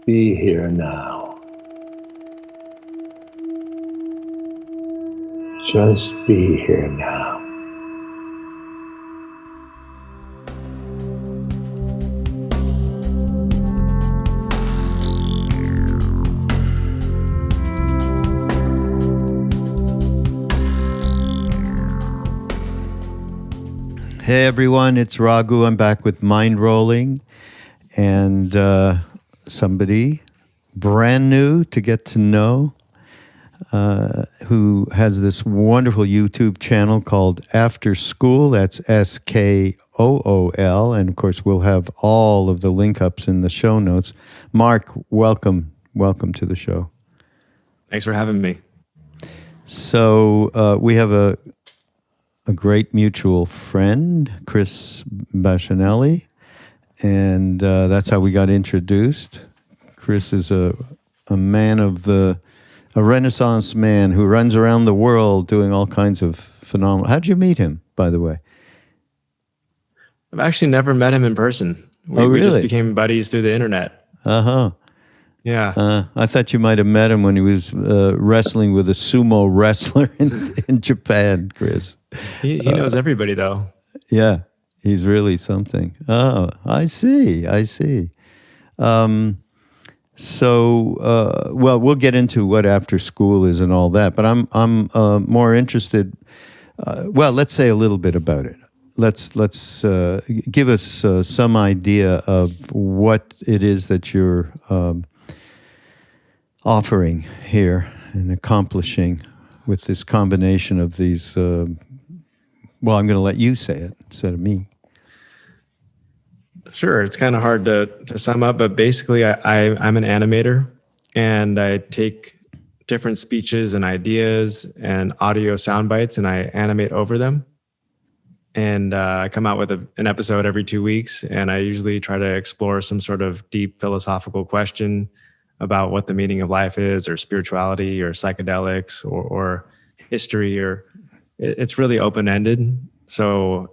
be here now. Just be here now. Hey everyone, it's Raghu. I'm back with Mindrolling, and somebody brand new to get to know who has this wonderful YouTube channel called After Skool. That's Skool, and of course we'll have all of the link ups in the show notes. Mark, welcome to the show. Thanks for having me. So we have a great mutual friend, Chris Bashinelli, and that's how we got introduced. Chris is a Renaissance man who runs around the world doing all kinds of phenomenal. How'd you meet him, by the way? I've actually never met him in person. Really? We just became buddies through the internet. Uh-huh. Yeah. I thought you might have met him when he was wrestling with a sumo wrestler in Japan, Chris. He knows everybody, though. Yeah, he's really something. Oh, I see. Well, we'll get into what After Skool is and all that, but I'm more interested. Let's say a little bit about it. Let's give us some idea of what it is that you're offering here and accomplishing with this combination of these. I'm going to let you say it instead of me. Sure, it's kind of hard to sum up, but basically I'm an animator, and I take different speeches and ideas and audio soundbites, and I animate over them. And I come out with an episode every 2 weeks, and I usually try to explore some sort of deep philosophical question about what the meaning of life is, or spirituality, or psychedelics, or history, or it's really open-ended. So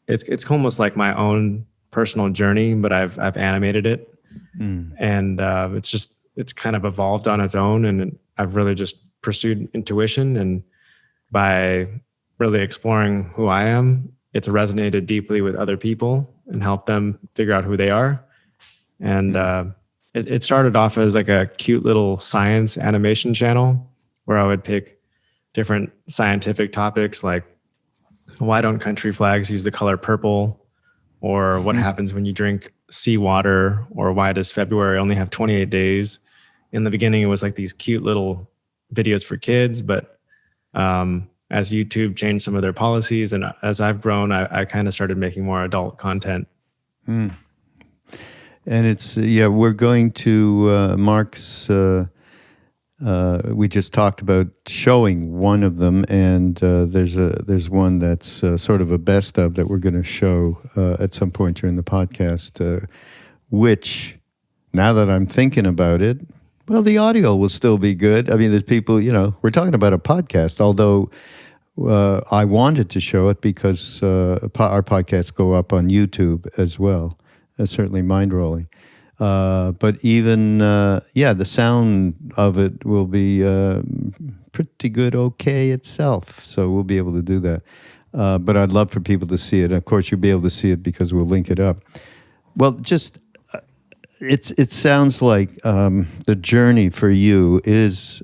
it's almost like my own personal journey, but I've animated it, and it's kind of evolved on its own, and I've really just pursued intuition, and by really exploring who I am, it's resonated deeply with other people and helped them figure out who they are. And it started off as like a cute little science animation channel where I would pick different scientific topics like, why don't country flags use the color purple? Or what happens when you drink seawater? Or why does February only have 28 days? In the beginning, it was like these cute little videos for kids, but as YouTube changed some of their policies and as I've grown, I kind of started making more adult content. And it's, we're going to Mark's, we just talked about showing one of them, and there's one that's sort of a best of that we're going to show at some point during the podcast, which, now that I'm thinking about it, well, the audio will still be good. I mean, there's people, we're talking about a podcast, although I wanted to show it because our podcasts go up on YouTube as well. Certainly Mindrolling. But even, the sound of it will be pretty good, okay itself. So we'll be able to do that. But I'd love for people to see it. Of course, you'll be able to see it because we'll link it up. Well, just, it sounds like the journey for you is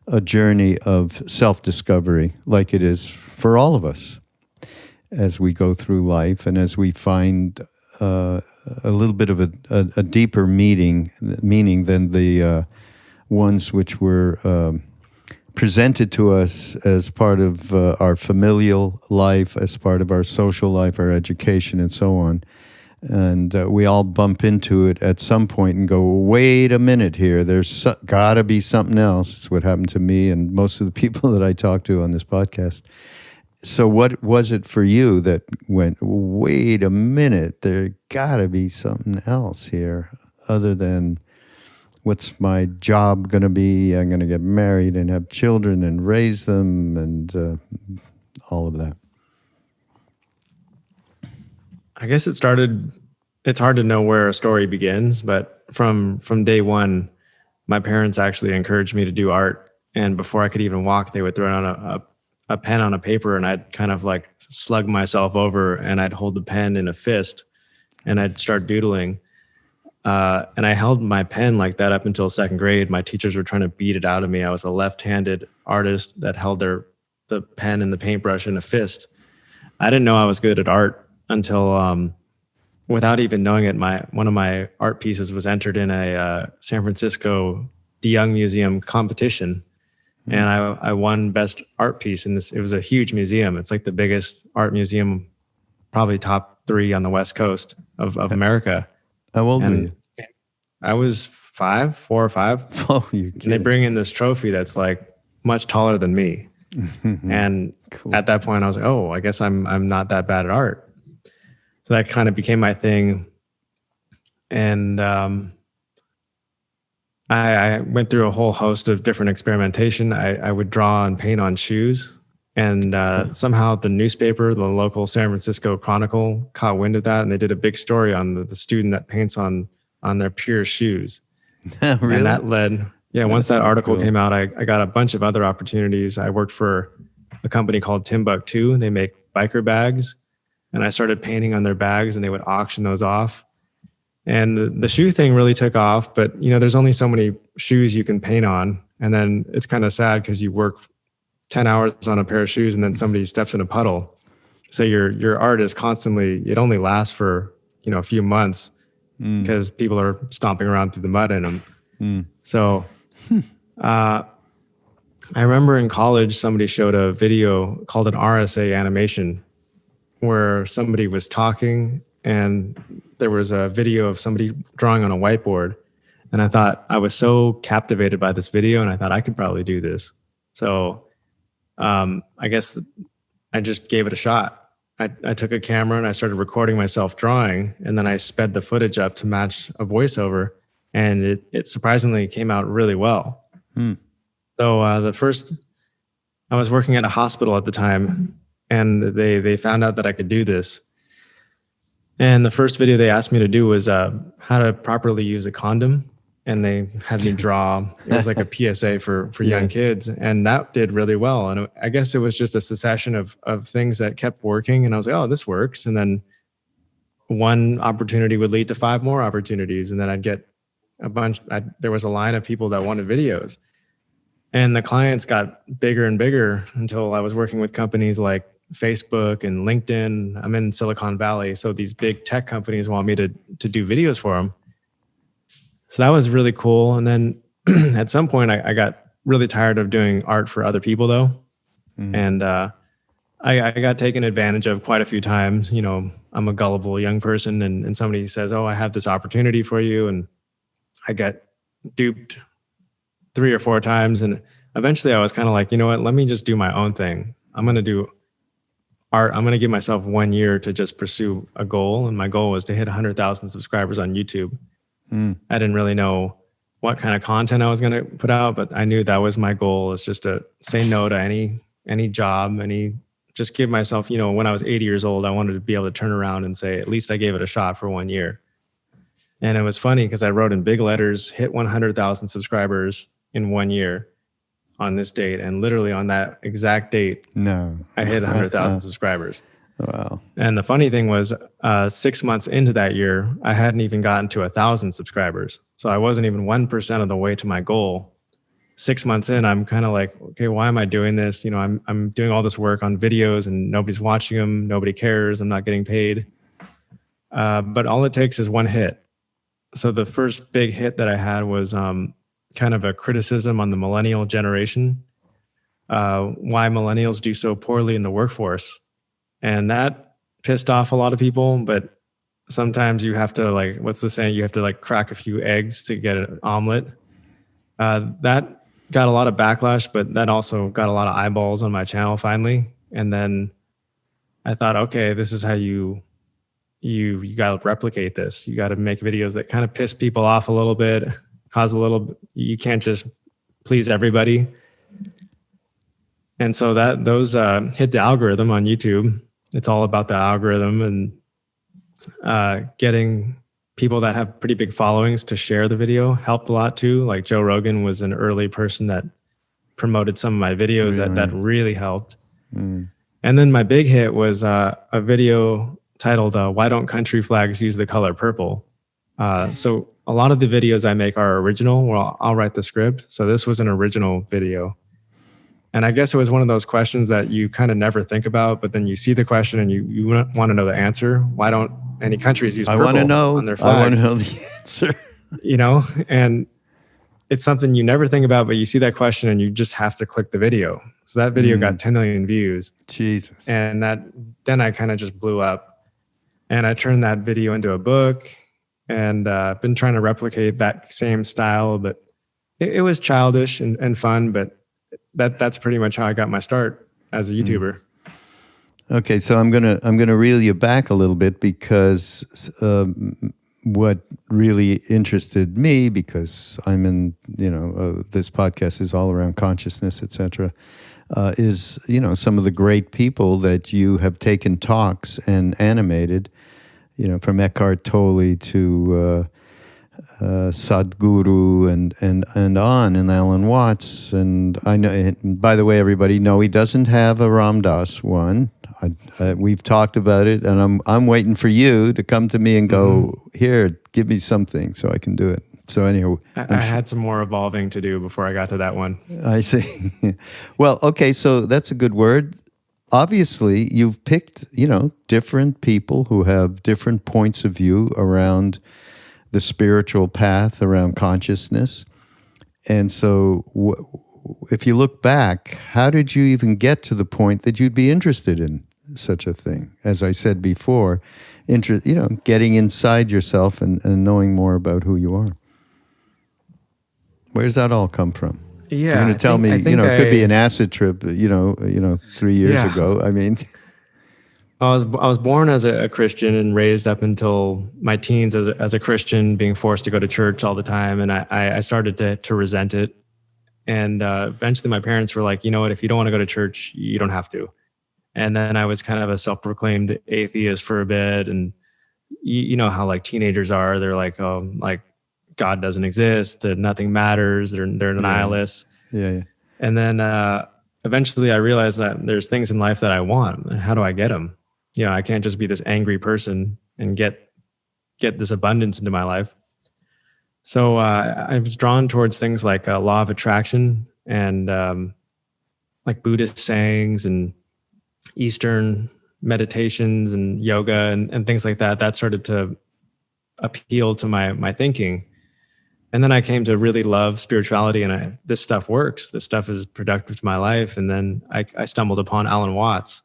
a journey of self-discovery, like it is for all of us as we go through life and as we find a little bit of a deeper meaning than the ones which were presented to us as part of our familial life, as part of our social life, our education, and so on. And we all bump into it at some point and go, wait a minute here, there's got to be something else. It's what happened to me and most of the people that I talk to on this podcast. So what was it for you that went, wait a minute, there got to be something else here other than what's my job going to be? I'm going to get married and have children and raise them and all of that. I guess it started it's hard to know where a story begins, but from day one, my parents actually encouraged me to do art. And before I could even walk, they would throw down a pen on a paper, and I'd kind of like slug myself over, and I'd hold the pen in a fist, and I'd start doodling. And I held my pen like that up until second grade. My teachers were trying to beat it out of me. I was a left-handed artist that held the pen and the paintbrush in a fist. I didn't know I was good at art until, without even knowing it, one of my art pieces was entered in a San Francisco De Young Museum competition, and I won best art piece in this. It was a huge museum. It's like the biggest art museum, probably top 3 on the West Coast of America. How old were you? I was 4 or 5. Oh, you kidding. And they bring in this trophy that's like much taller than me. And cool. At that point I was like, oh, I guess I'm not that bad at art. So that kind of became my thing. And I went through a whole host of different experimentation. I would draw and paint on shoes. And somehow the newspaper, the local San Francisco Chronicle, caught wind of that. And they did a big story on the student that paints on their peers' shoes. Really? And that led, once that article came out, I got a bunch of other opportunities. I worked for a company called Timbuktu. They make biker bags. And I started painting on their bags, and they would auction those off. And the shoe thing really took off, but there's only so many shoes you can paint on. And then it's kind of sad because you work 10 hours on a pair of shoes and then somebody steps in a puddle. So your art is constantly, it only lasts for, a few months because people are stomping around through the mud in them. So I remember in college, somebody showed a video called an RSA animation where somebody was talking and there was a video of somebody drawing on a whiteboard. And I thought, I was so captivated by this video, and I thought I could probably do this. So I guess I just gave it a shot. I took a camera and I started recording myself drawing, and then I sped the footage up to match a voiceover, and it surprisingly came out really well. So I was working at a hospital at the time, and they found out that I could do this. And the first video they asked me to do was how to properly use a condom. And they had me draw, it was like a PSA for young kids. And that did really well. And I guess it was just a succession of things that kept working. And I was like, oh, this works. And then one opportunity would lead to 5 more opportunities. And then I'd get a bunch. There was a line of people that wanted videos. And the clients got bigger and bigger until I was working with companies like Facebook and LinkedIn. I'm in Silicon Valley. So these big tech companies want me to do videos for them. So that was really cool. And then at some point I got really tired of doing art for other people though. And I got taken advantage of quite a few times. I'm a gullible young person, and somebody says, oh, I have this opportunity for you. And I get duped 3 or 4 times. And eventually I was kind of like, you know what, let me just do my own thing. I'm going to do art. I'm going to give myself 1 year to just pursue a goal. And my goal was to hit 100,000 subscribers on YouTube. I didn't really know what kind of content I was going to put out, but I knew that was my goal, is just to say no to any job, just give myself, when I was 80 years old, I wanted to be able to turn around and say, at least I gave it a shot for 1 year. And it was funny because I wrote in big letters, hit 100,000 subscribers in 1 year on this date. And literally on that exact date, I hit 100,000 subscribers. Wow. And the funny thing was 6 months into that year, I hadn't even gotten to 1,000 subscribers. So I wasn't even 1% of the way to my goal. 6 months in, I'm kind of like, okay, why am I doing this? I'm doing all this work on videos and nobody's watching them. Nobody cares. I'm not getting paid. But all it takes is one hit. So the first big hit that I had was kind of a criticism on the millennial generation, why millennials do so poorly in the workforce. And that pissed off a lot of people, but sometimes you have to, like, what's the saying? You have to like crack a few eggs to get an omelet. That got a lot of backlash, but that also got a lot of eyeballs on my channel finally. And then I thought, okay, this is how you got to replicate this. You got to make videos that kind of piss people off a little bit, you can't just please everybody. And so those hit the algorithm on YouTube. It's all about the algorithm. And Getting people that have pretty big followings to share the video helped a lot too. Like Joe Rogan was an early person that promoted some of my videos that really helped. And then my big hit was a video titled "Why Don't Country Flags Use the Color Purple?" So a lot of the videos I make are original. Well, I'll write the script. So this was an original video. And I guess it was one of those questions that you kind of never think about, but then you see the question and you want to know the answer. Why don't any countries use purple on their flag? I want to know the answer. You know, and it's something you never think about, but you see that question and you just have to click the video. So that video got 10 million views. Jesus. And then I kind of just blew up. And I turned that video into a book, and I've been trying to replicate that same style, but it was childish and fun, but that's pretty much how I got my start as a YouTuber. Okay, so I'm gonna reel you back a little bit, because what really interested me, because I'm in, this podcast is all around consciousness, etc., is some of the great people that you have taken talks and animated, from Eckhart Tolle to Sadhguru and on, and Alan Watts, and I know. And by the way, everybody, no, he doesn't have a Ram Dass one. We've talked about it, and I'm waiting for you to come to me and go, here, give me something so I can do it. So anyhow, I had some more evolving to do before I got to that one. I see. Well, okay, so that's a good word. Obviously, you've picked, different people who have different points of view around the spiritual path, around consciousness. And so if you look back, how did you even get to the point that you'd be interested in such a thing? As I said before, getting inside yourself and knowing more about who you are. Where does that all come from? Yeah, you're going to tell me, it could be an acid trip, 3 years ago. I mean, I was born as a Christian and raised up until my teens as a Christian, being forced to go to church all the time, and I started to resent it. And eventually, my parents were like, you know what? If you don't want to go to church, you don't have to. And then I was kind of a self-proclaimed atheist for a bit, and you know how like teenagers are. They're like, oh, like God doesn't exist, that nothing matters. They're nihilists. Yeah. And then eventually I realized that there's things in life that I want. How do I get them? I can't just be this angry person and get this abundance into my life. So I was drawn towards things like law of attraction and like Buddhist sayings and Eastern meditations and yoga and things like that. That started to appeal to my thinking. And then I came to really love spirituality, and this stuff works. This stuff is productive to my life. And then I stumbled upon Alan Watts.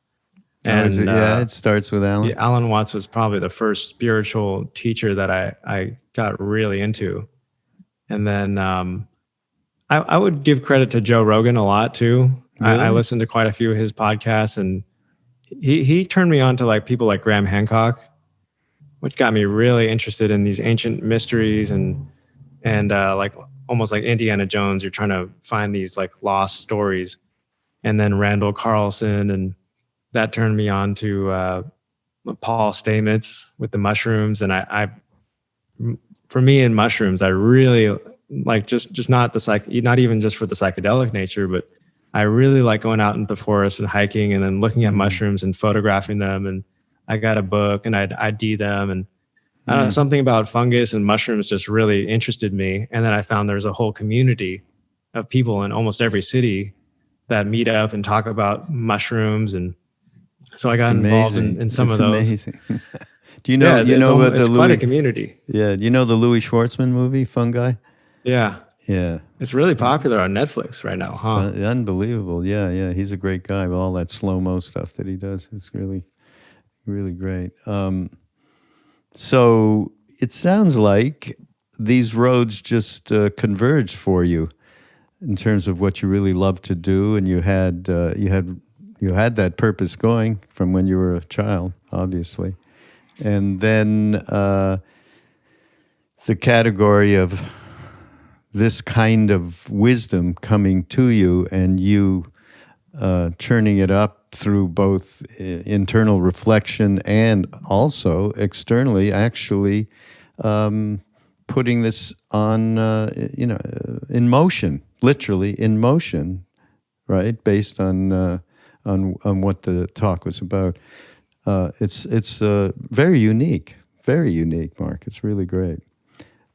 And it starts with Alan. Yeah, Alan Watts was probably the first spiritual teacher that I got really into. And then I would give credit to Joe Rogan a lot too. Really? I listened to quite a few of his podcasts, and he turned me on to like people like Graham Hancock, which got me really interested in these ancient mysteries and like almost like Indiana Jones. You're trying to find these like lost stories. And then Randall Carlson, and that turned me on to Paul Stamets with the mushrooms. And I for me in mushrooms, I really like just not not even just for the psychedelic nature, but I really like going out into the forest and hiking and then looking at mushrooms and photographing them. And I got a book and I'd ID them, and I don't know, something about fungus and mushrooms just really interested me. And then I found there's a whole community of people in almost every city that meet up and talk about mushrooms. And so I got involved in some of those. Amazing. Do you know? It's quite a community. Yeah. Do you know the Louis Schwartzman movie, Fungi? Yeah. Yeah. It's really popular on Netflix right now, huh? It's unbelievable. Yeah. He's a great guy with all that slow-mo stuff that he does. It's really, really great. So it sounds like these roads just converged for you in terms of what you really love to do, and you had that purpose going from when you were a child, obviously, and then the category of this kind of wisdom coming to you, and you churning it up through both internal reflection and also externally, actually putting this on, in motion, literally in motion, right? Based on what the talk was about. It's very unique, Mark. It's really great.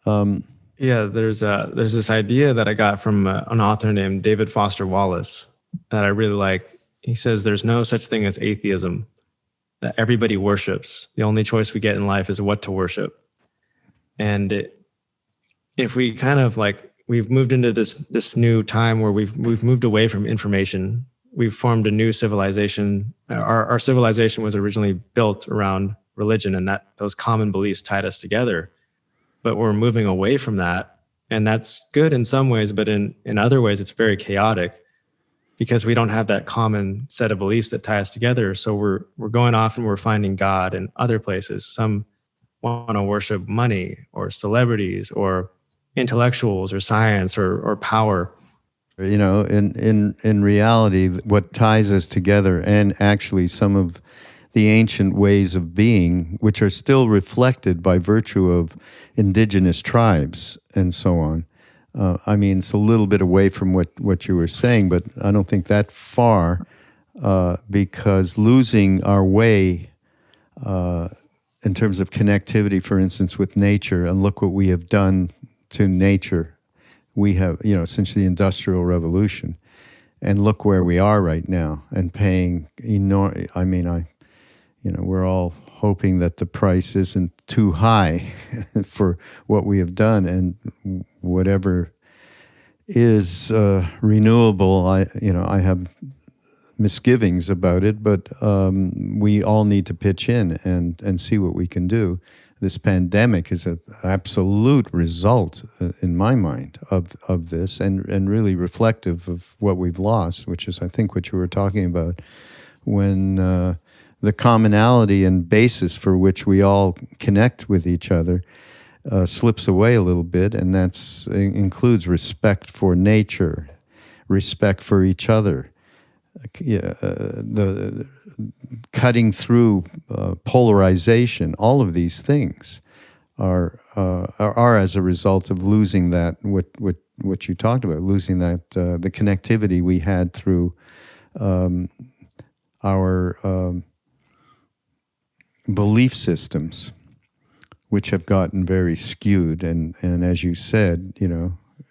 Yeah, there's this idea that I got from an author named David Foster Wallace that I really like. He says there's no such thing as atheism, that everybody worships. The only choice we get in life is what to worship. And if we kind of we've moved into this new time where we've moved away from information, we've formed a new civilization. Our civilization was originally built around religion, and that those common beliefs tied us together. But we're moving away from that, and that's good in some ways, but in other ways it's very chaotic because we don't have that common set of beliefs that tie us together. So we're going off and we're finding God in other places. Some want to worship money or celebrities or intellectuals or science or power. You know, in reality, what ties us together, and actually some of the ancient ways of being, which are still reflected by virtue of indigenous tribes and so on. I mean, it's a little bit away from what you were saying, but I don't think that far, because losing our way in terms of connectivity, for instance, with nature, and look what we have done to nature. We have, since the Industrial Revolution, and look where we are right now, and paying enormous. I mean, we're all hoping that the price isn't too high for what we have done, and whatever is renewable, I have misgivings about it, but we all need to pitch in and see what we can do. This pandemic is an absolute result, in my mind, of this, and really reflective of what we've lost, which is, I think, what you were talking about, when the commonality and basis for which we all connect with each other slips away a little bit, and that includes respect for nature, respect for each other, the cutting through polarization. All of these things are as a result of losing that what you talked about, losing that the connectivity we had through our belief systems, which have gotten very skewed. And as you said,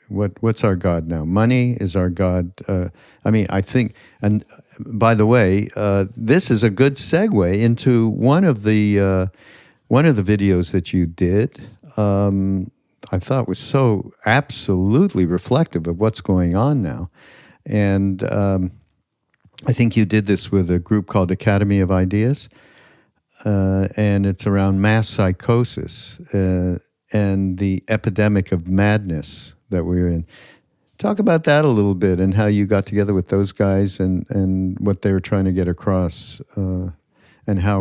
what's our God now? Money is our God. I think, and by the way, this is a good segue into one of the videos that you did. I thought was so absolutely reflective of what's going on now. And I think you did this with a group called Academy of Ideas. And it's around mass psychosis and the epidemic of madness that we're in. Talk about that a little bit, and how you got together with those guys, and what they were trying to get across, and how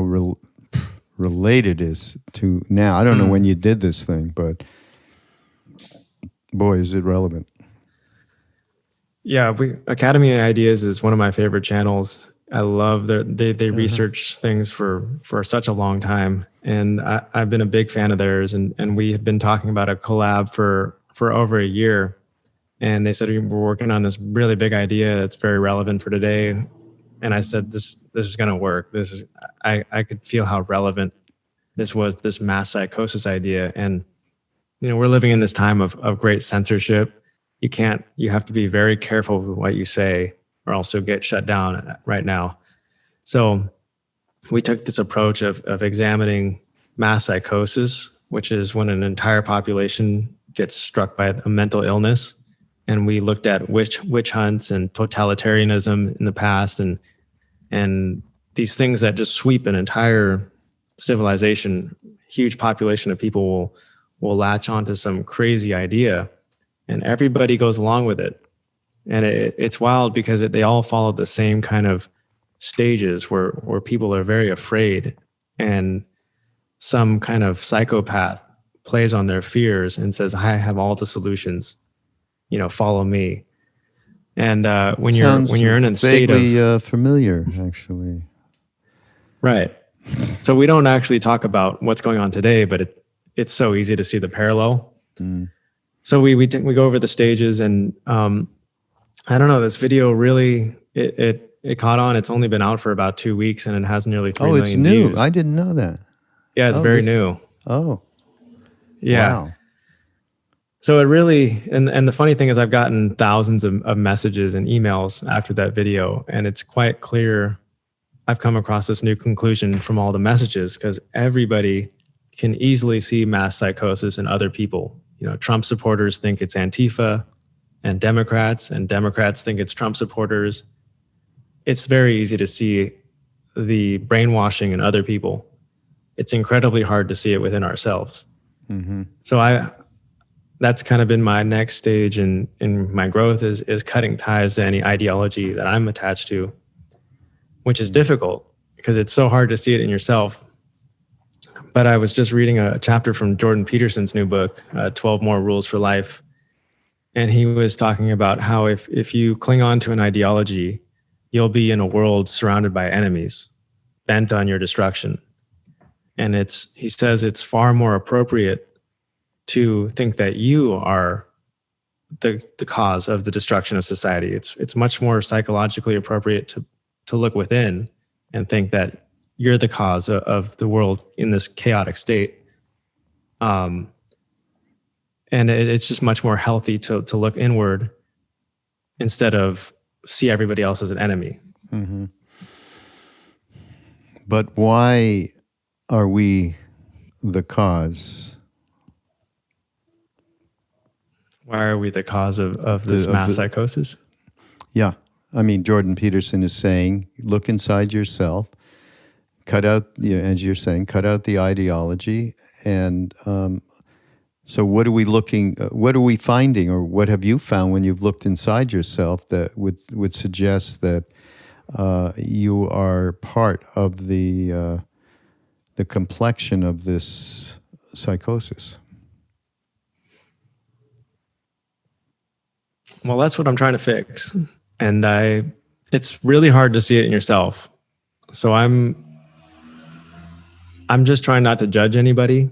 related is to now. I don't know when you did this thing, but boy, is it relevant. Yeah, Academy of Ideas is one of my favorite channels. I love they research things for such a long time, and I've been a big fan of theirs. And we had been talking about a collab for over a year, and they said we're working on this really big idea that's very relevant for today. And I said this is going to work. I could feel how relevant this was, this mass psychosis idea. And we're living in this time of great censorship. You have to be very careful with what you say, or else you'll get shut down right now. So we took this approach of examining mass psychosis, which is when an entire population gets struck by a mental illness. And we looked at witch hunts and totalitarianism in the past, and these things that just sweep an entire civilization. Huge population of people will latch onto some crazy idea, and everybody goes along with it. And it's wild because they all follow the same kind of stages where people are very afraid, and some kind of psychopath plays on their fears and says, I have all the solutions, follow me. And when Sounds you're in a state vaguely of familiar, actually. right, so we don't actually talk about what's going on today, but it's so easy to see the parallel. So we go over the stages, and I don't know. This video really it caught on. It's only been out for about 2 weeks, and it has nearly 3 Oh, it's million new. views. I didn't know that. Yeah, it's very new. Oh, Yeah. wow. So it really, and the funny thing is, I've gotten thousands of messages and emails after that video, and it's quite clear. I've come across this new conclusion from all the messages, because everybody can easily see mass psychosis in other people. Trump supporters think it's Antifa and Democrats think it's Trump supporters. It's very easy to see the brainwashing in other people. It's incredibly hard to see it within ourselves. So that's kind of been my next stage in my growth is cutting ties to any ideology that I'm attached to, which is difficult because it's so hard to see it in yourself. But I was just reading a chapter from Jordan Peterson's new book, 12 More Rules for Life. And he was talking about how if you cling on to an ideology, you'll be in a world surrounded by enemies, bent on your destruction. And he says it's far more appropriate to think that you are the cause of the destruction of society. It's much more psychologically appropriate to look within and think that you're the cause of the world in this chaotic state. And it's just much more healthy to look inward instead of see everybody else as an enemy. But why are we the cause? Why are we the cause of this mass psychosis? Yeah. I mean, Jordan Peterson is saying, look inside yourself, cut out, as you're saying, cut out the ideology. And so what are we finding, or what have you found when you've looked inside yourself that would suggest that you are part of the complexion of this psychosis? Well, that's what I'm trying to fix. And it's really hard to see it in yourself. So I'm just trying not to judge anybody,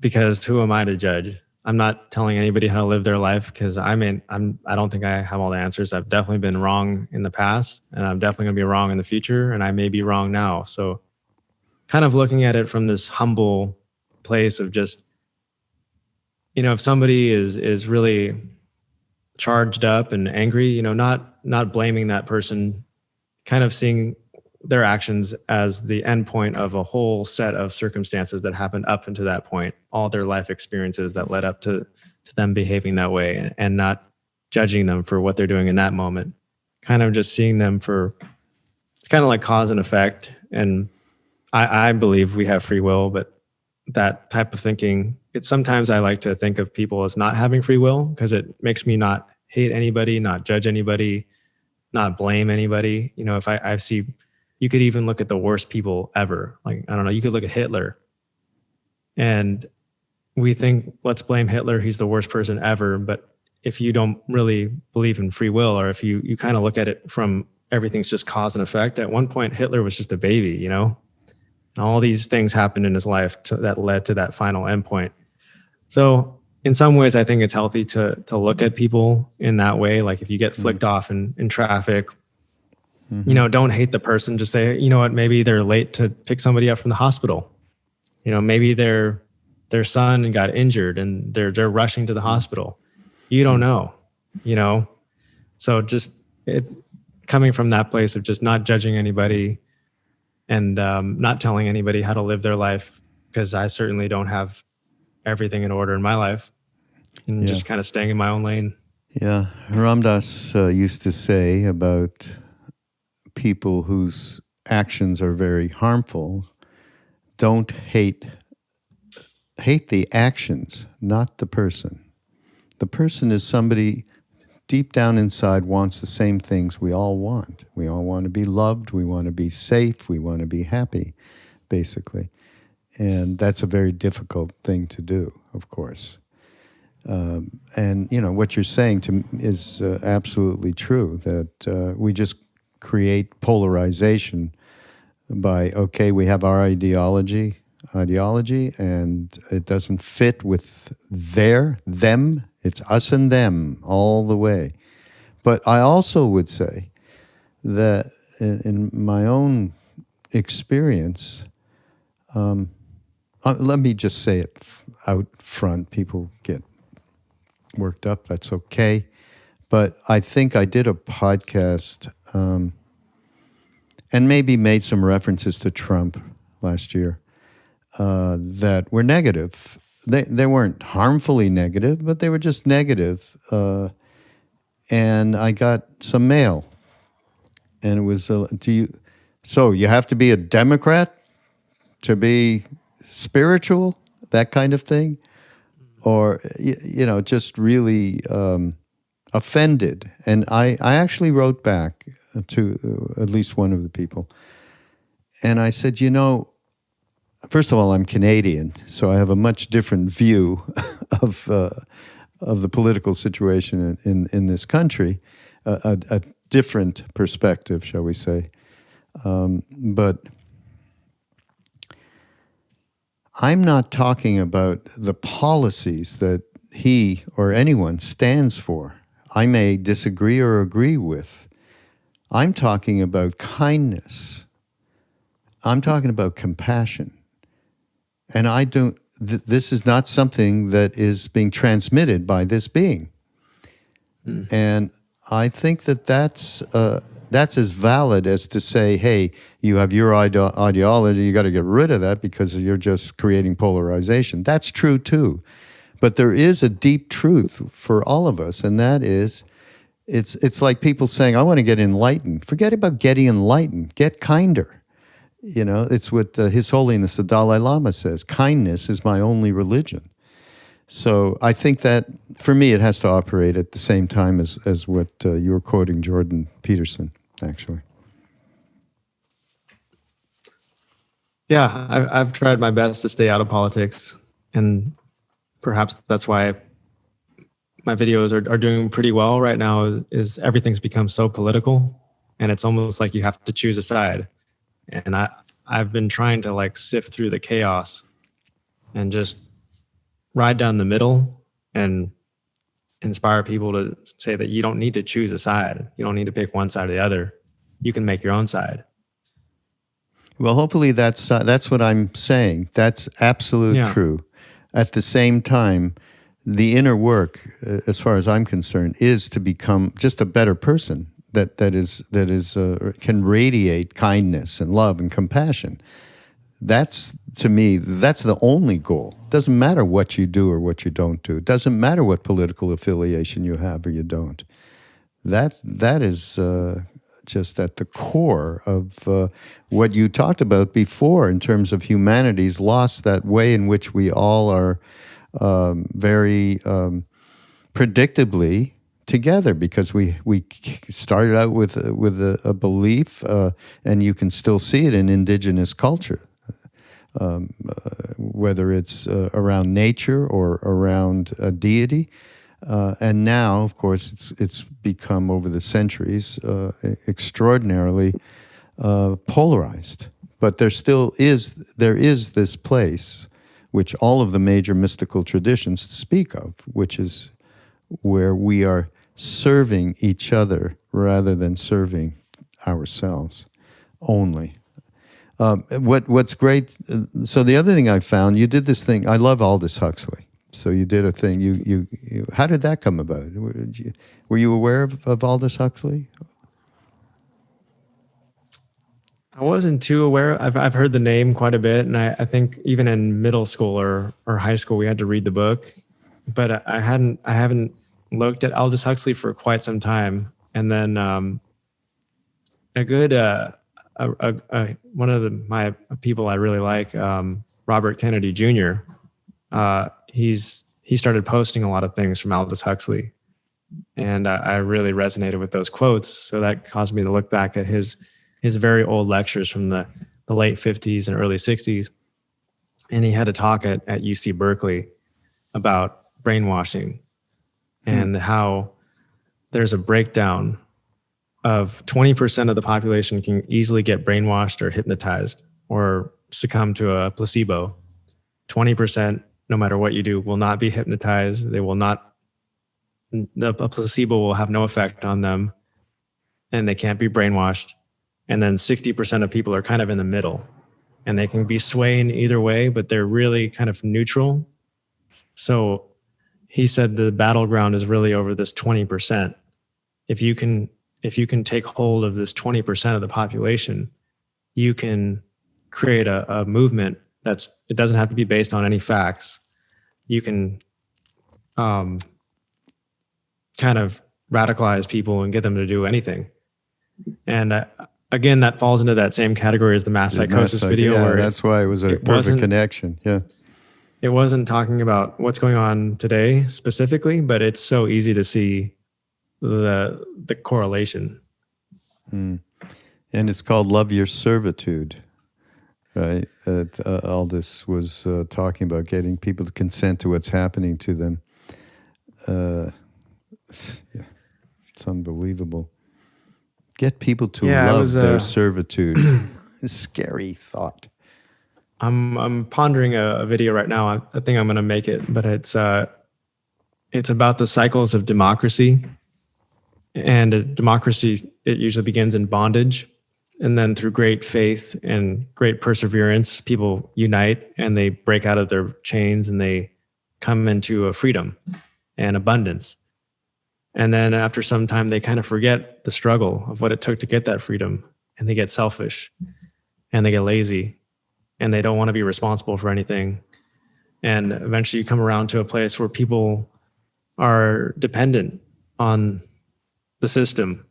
because who am I to judge? I'm not telling anybody how to live their life, because I don't think I have all the answers. I've definitely been wrong in the past, and I'm definitely going to be wrong in the future, and I may be wrong now. So kind of looking at it from this humble place of just, if somebody is really charged up and angry, not blaming that person, kind of seeing their actions as the end point of a whole set of circumstances that happened up until that point, all their life experiences that led up to them behaving that way, and not judging them for what they're doing in that moment. Kind of just seeing them it's kind of like cause and effect. And I believe we have free will, but that type of thinking, sometimes I like to think of people as not having free will, because it makes me not hate anybody, not judge anybody, not blame anybody. If I see, you could even look at the worst people ever. Like, I don't know, you could look at Hitler, and we think, let's blame Hitler, he's the worst person ever. But if you don't really believe in free will, or if you kind of look at it from everything's just cause and effect, at one point Hitler was just a baby, and all these things happened in his life that led to that final endpoint. So in some ways, I think it's healthy to look at people in that way. Like if you get flicked off in traffic, don't hate the person. Just say, you know what, maybe they're late to pick somebody up from the hospital. Maybe their son got injured and they're rushing to the hospital. You don't know, So just coming from that place of just not judging anybody, and not telling anybody how to live their life, because I certainly don't have everything in order in my life, and just kind of staying in my own lane. Yeah. Ram Dass used to say about people whose actions are very harmful, don't hate the actions, not the person. The person is somebody deep down inside wants the same things we all want. We all want to be loved. We want to be safe. We want to be happy, basically. And that's a very difficult thing to do, of course. And what you're saying is absolutely true. That we just create polarization by we have our ideology, and it doesn't fit with them. It's us and them all the way. But I also would say that in my own experience, let me just say it out front. People get worked up. That's okay. But I think I did a podcast and maybe made some references to Trump last year that were negative. They weren't harmfully negative, but they were just negative. And I got some mail. And it was, so you have to be a Democrat to be spiritual, that kind of thing? Or, just really offended. And I actually wrote back to at least one of the people. And I said, first of all, I'm Canadian, so I have a much different view of the political situation in this country, a different perspective, shall we say. But I'm not talking about the policies that he or anyone stands for. I may disagree or agree with. I'm talking about kindness. I'm talking about compassion. And this is not something that is being transmitted by this being. And I think that's as valid as to say, hey, you have your ideology, you got to get rid of that because you're just creating polarization. That's true too. But there is a deep truth for all of us, and that is, it's like people saying, I want to get enlightened. Forget about getting enlightened. Get kinder. It's what His Holiness the Dalai Lama says, kindness is my only religion. So I think that, for me, it has to operate at the same time as what you were quoting Jordan Peterson, actually. Yeah, I've tried my best to stay out of politics, and perhaps that's why my videos are doing pretty well right now, is everything's become so political, and it's almost like you have to choose a side. And I've been trying to sift through the chaos and just ride down the middle and inspire people to say that you don't need to choose a side. You don't need to pick one side or the other. You can make your own side. Well, hopefully that's what I'm saying. That's absolute true. At the same time, the inner work, as far as I'm concerned, is to become just a better person that can radiate kindness and love and compassion. That's, to me, that's the only goal. Doesn't matter what you do or what you don't do. It doesn't matter what political affiliation you have or you don't. That is just at the core of what you talked about before in terms of humanity's loss, that way in which we all are very predictably together, because we started out with a belief, and you can still see it in indigenous culture. Whether it's around nature or around a deity. And now, of course, it's become, over the centuries, extraordinarily polarized. But there is this place, which all of the major mystical traditions speak of, which is where we are serving each other rather than serving ourselves only. What's great, so the other thing I found, you did this thing, I love Aldous Huxley. So you did a thing, you how did that come about? Were you aware of Aldous Huxley? I wasn't too aware. I've heard the name quite a bit, and I think even in middle school or high school we had to read the book, but I haven't looked at Aldous Huxley for quite some time. And then a good one of my people I really like, Robert Kennedy Jr. He started posting a lot of things from Aldous Huxley, and I really resonated with those quotes. So that caused me to look back at his very old lectures from the late 50s and early 60s. And he had a talk at UC Berkeley about brainwashing and how there's a breakdown of 20% of the population can easily get brainwashed or hypnotized or succumb to a placebo. 20%, no matter what you do, will not be hypnotized. They will not, a placebo will have no effect on them, and they can't be brainwashed. And then 60% of people are kind of in the middle, and they can be swaying either way, but they're really kind of neutral. So he said the battleground is really over this 20%. If you can take hold of this 20% of the population, you can create a movement it doesn't have to be based on any facts. You can kind of radicalize people and get them to do anything. And again, that falls into that same category as the mass psychosis video. Yeah, where that's why it was a perfect connection. Yeah. It wasn't talking about what's going on today specifically, but it's so easy to see the correlation. And it's called Love Your Servitude, right? Aldous was talking about getting people to consent to what's happening to them. Yeah, it's unbelievable. Get people to love their servitude. Scary thought. I'm pondering a video right now. I think I'm going to make it, but it's about the cycles of democracy. And democracy, it usually begins in bondage, and then through great faith and great perseverance, people unite and they break out of their chains and they come into a freedom and abundance. And then after some time, they kind of forget the struggle of what it took to get that freedom, and they get selfish and they get lazy and they don't want to be responsible for anything. And eventually you come around to a place where people are dependent on the system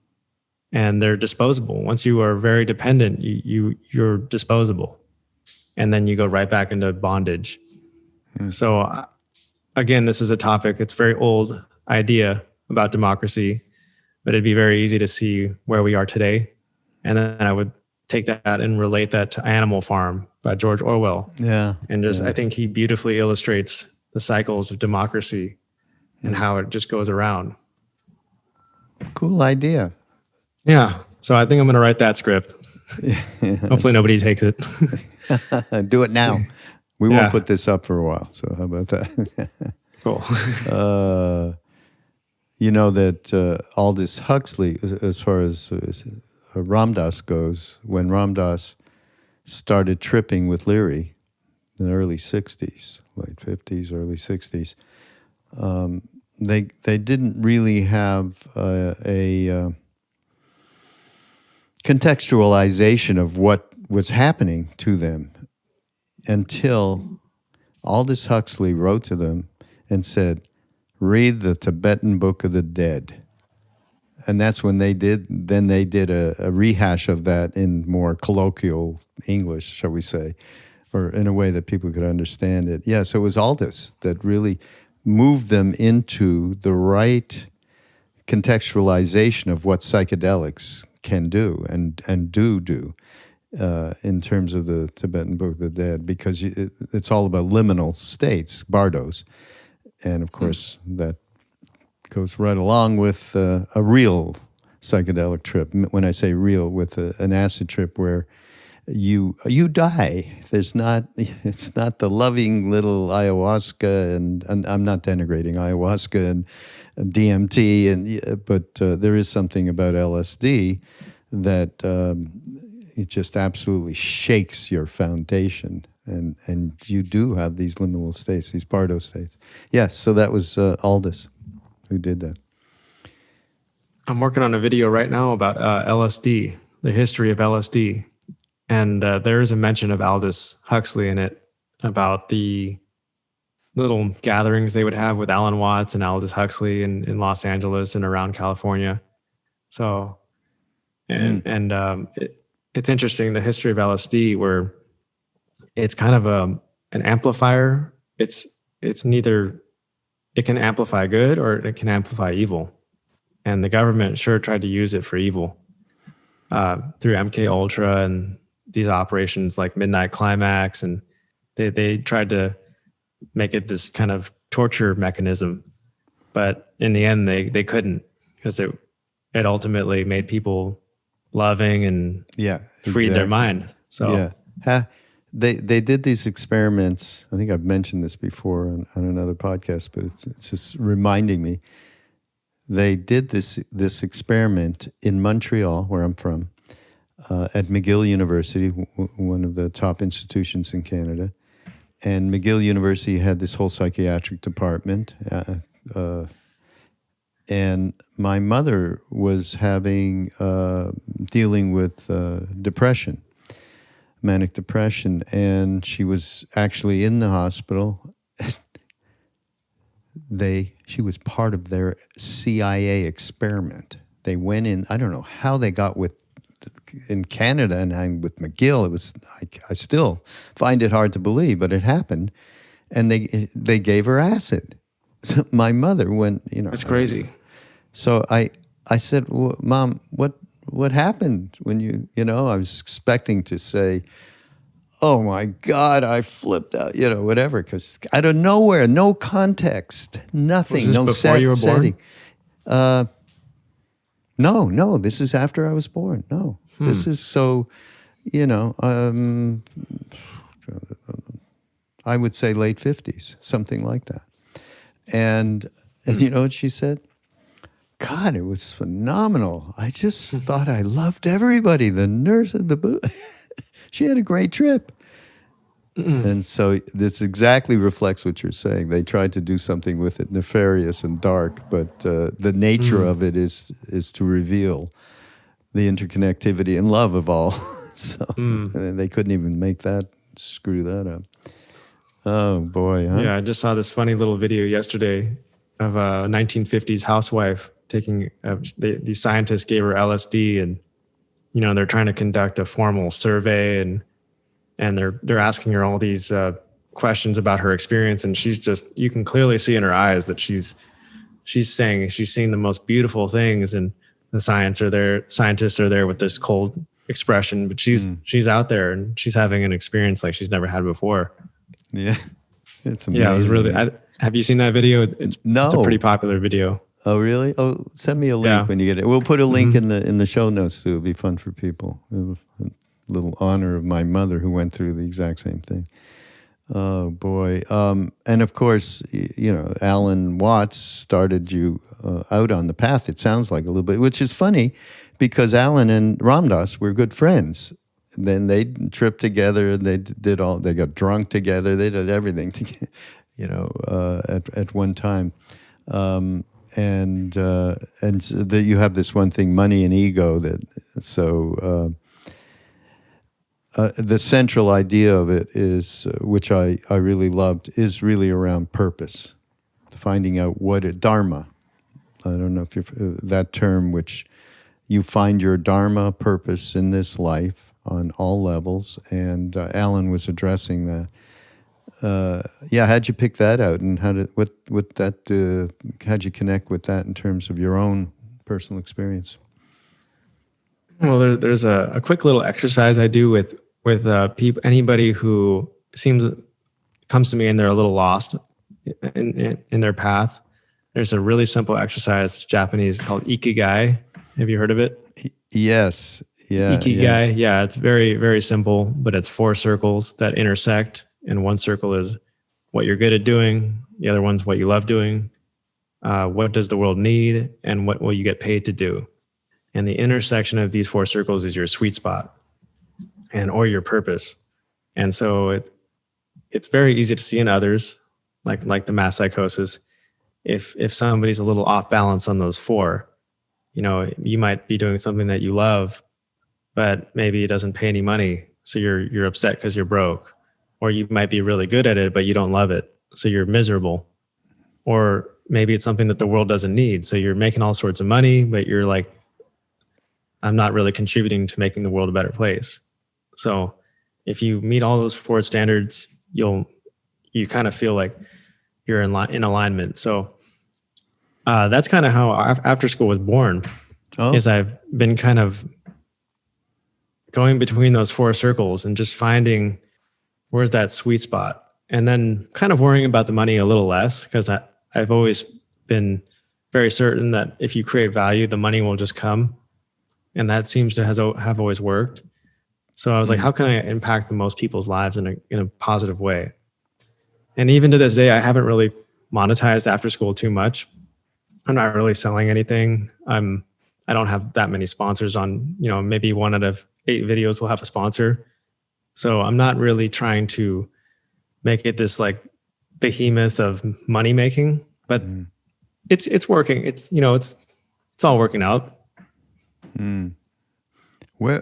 and they're disposable. Once you are very dependent, you're disposable. And then you go right back into bondage. So again, this is a topic, it's a very old idea about democracy, but it'd be very easy to see where we are today. And then I would take that and relate that to Animal Farm by George Orwell. Yeah. And I think he beautifully illustrates the cycles of democracy and how it just goes around. Cool idea. Yeah. So I think I'm going to write that script. Hopefully nobody takes it. Do it now. We won't put this up for a while. So how about that? Cool. You know that Aldous Huxley, as far as Ram Dass goes, when Ram Dass started tripping with Leary in the early 60s, late 50s, early 60s, they didn't really have a contextualization of what was happening to them until Aldous Huxley wrote to them and said, read the Tibetan Book of the Dead. And that's when they did a rehash of that in more colloquial English, shall we say, or in a way that people could understand it. Yeah, so it was Aldous that really moved them into the right contextualization of what psychedelics can do and do in terms of the Tibetan Book of the Dead, because it's all about liminal states, bardos. And of course, that goes right along with a real psychedelic trip. When I say real, with an acid trip where you die. It's not the loving little ayahuasca, and I'm not denigrating ayahuasca and DMT, but there is something about LSD that it just absolutely shakes your foundation, and you do have these liminal states, these bardo states. Yes, so that was Aldous who did that. I'm working on a video right now about LSD, the history of LSD. And there is a mention of Aldous Huxley in it about the little gatherings they would have with Alan Watts and Aldous Huxley in Los Angeles and around California. So, it's interesting, the history of LSD, where it's kind of an amplifier. It's neither, it can amplify good or it can amplify evil. And the government sure tried to use it for evil through MK Ultra and these operations like Midnight Climax, and they tried to make it this kind of torture mechanism. But in the end, they couldn't, because it ultimately made people loving and freed their mind. So they did these experiments. I think I've mentioned this before on another podcast, but it's just reminding me. They did this experiment in Montreal, where I'm from, at McGill University, one of the top institutions in Canada. And McGill University had this whole psychiatric department. And my mother was dealing with depression, manic depression, and she was actually in the hospital. She was part of their CIA experiment. They went in. I don't know how they got in Canada and with McGill. It was I still find it hard to believe, but it happened, and they gave her acid. So my mother went, That's crazy. So I said, well, Mom, what happened when I was expecting to say, oh my God, I flipped out, whatever, because out of nowhere, no context, nothing, was this no before you were setting. No, this is after I was born. No, this is so, I would say late 50s, something like that. And you know what she said? God, it was phenomenal. I just thought I loved everybody. The nurse at the booth. She had a great trip. And so this exactly reflects what you're saying. They tried to do something with it nefarious and dark, but the nature of it is to reveal the interconnectivity and love of all. So and they couldn't even screw that up. Oh, boy. Huh? Yeah, I just saw this funny little video yesterday of a 1950s housewife taking, these scientists gave her LSD, and, they're trying to conduct a formal survey, and they're asking her all these questions about her experience. And she's just, you can clearly see in her eyes that she's saying she's seen the most beautiful things, and the scientists are there with this cold expression, but she's out there and she's having an experience like she's never had before. Yeah. It's amazing. Yeah, it was really, have you seen that video? It's a pretty popular video. Oh, really? Oh, send me a link when you get it. We'll put a link in the show notes too. It'll be fun for people. It was a little honor of my mother, who went through the exact same thing. Oh, boy. And of course, Alan Watts started you out on the path, it sounds like, a little bit, which is funny because Alan and Ramdas were good friends. Then they tripped together. They got drunk together. They did everything together, at one time. And that you have this one thing, money and ego. The central idea of it is, which I really loved, is really around purpose, finding out dharma. I don't know if that term, which you find your dharma, purpose in this life on all levels, and Alan was addressing that. How'd you pick that out, and how'd you connect with that in terms of your own personal experience? Well, there's a quick little exercise I do with people, anybody who comes to me and they're a little lost in their path. There's a really simple exercise. It's Japanese. It's called Ikigai. Have you heard of it? Yes. Yeah. Ikigai. Yeah, it's very, very simple, but it's 4 circles that intersect. And one circle is what you're good at doing. The other one's what you love doing. What does the world need? And what will you get paid to do? And the intersection of these 4 circles is your sweet spot or your purpose. And so it's very easy to see in others, like the mass psychosis. If somebody's a little off balance on those 4, you might be doing something that you love, but maybe it doesn't pay any money. So you're upset because you're broke. Or you might be really good at it, but you don't love it. So you're miserable. Or maybe it's something that the world doesn't need. So you're making all sorts of money, but you're like, I'm not really contributing to making the world a better place. So if you meet all those 4 standards, you kind of feel like you're in alignment. So that's kind of how After Skool was born. Is I've been kind of going between those 4 circles and just finding where's that sweet spot. and then kind of worrying about the money a little less, because I've always been very certain that if you create value, the money will just come. And that seems to have always worked. So I was like, how can I impact the most people's lives in a positive way? And even to this day, I haven't really monetized After Skool too much. I'm not really selling anything. I don't have that many sponsors on, maybe 1 out of 8 videos will have a sponsor. So I'm not really trying to make it this like behemoth of money making, but it's working. It's all working out. Well,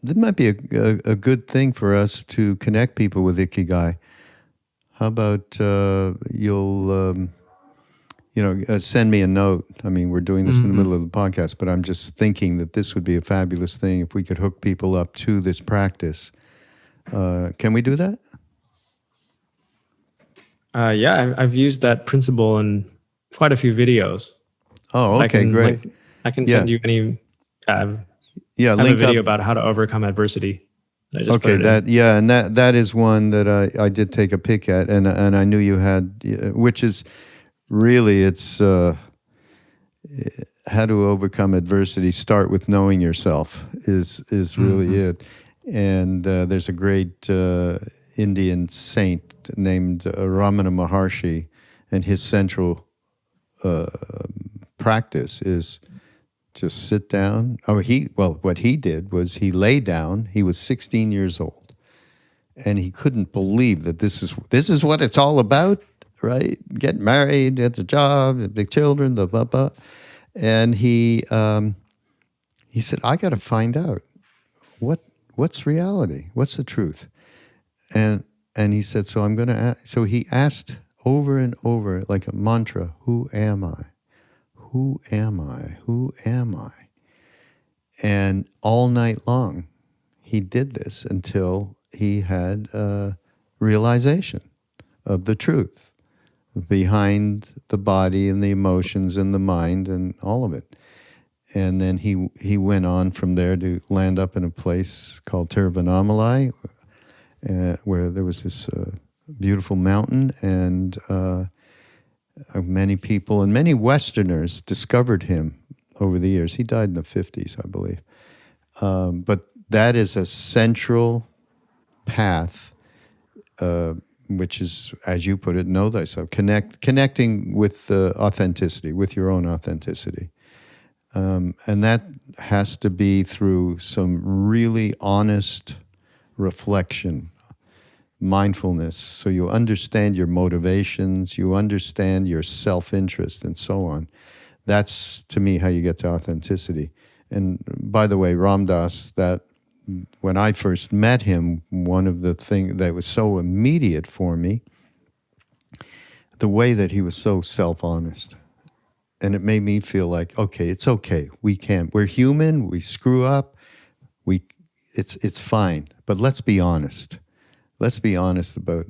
that might be a good thing for us to connect people with Ikigai. How about you'll send me a note. I mean, we're doing this in the middle of the podcast, but I'm just thinking that this would be a fabulous thing if we could hook people up to this practice. Can we do that? Yeah, I've used that principle in quite a few videos. Oh, okay, great. I can send you any. I have a video about how to overcome adversity. Okay, and that is one that I did take a pick at, and I knew you had, which is really it's how to overcome adversity. Start with knowing yourself is really it. And there's a great Indian saint named Ramana Maharshi, and his central practice is just sit down. What he did was he lay down. He was 16 years old, and he couldn't believe that this is what it's all about, right? Get married, get the job, the big children, the blah blah. And he said, I got to find out what's reality, what's the truth, and he said, so I'm going to ask. So he asked over and over like a mantra, who am I? Who am I? Who am I? And all night long, he did this until he had a realization of the truth behind the body and the emotions and the mind and all of it. And then he went on from there to land up in a place called Tiruvannamalai, where there was this beautiful mountain, and many people and many Westerners discovered him over the years. He died in the 50s, I believe. But that is a central path, which is, as you put it, know thyself, connecting with authenticity, with your own authenticity. And that has to be through some really honest reflection, mindfulness, so you understand your motivations, you understand your self-interest, and so on. That's, to me, how you get to authenticity. And by the way, Ram Dass, that when I first met him, one of the things that was so immediate for me, the way that he was so self-honest. And it made me feel like, okay, it's okay. We're human, we screw up, it's fine, but let's be honest. Let's be honest about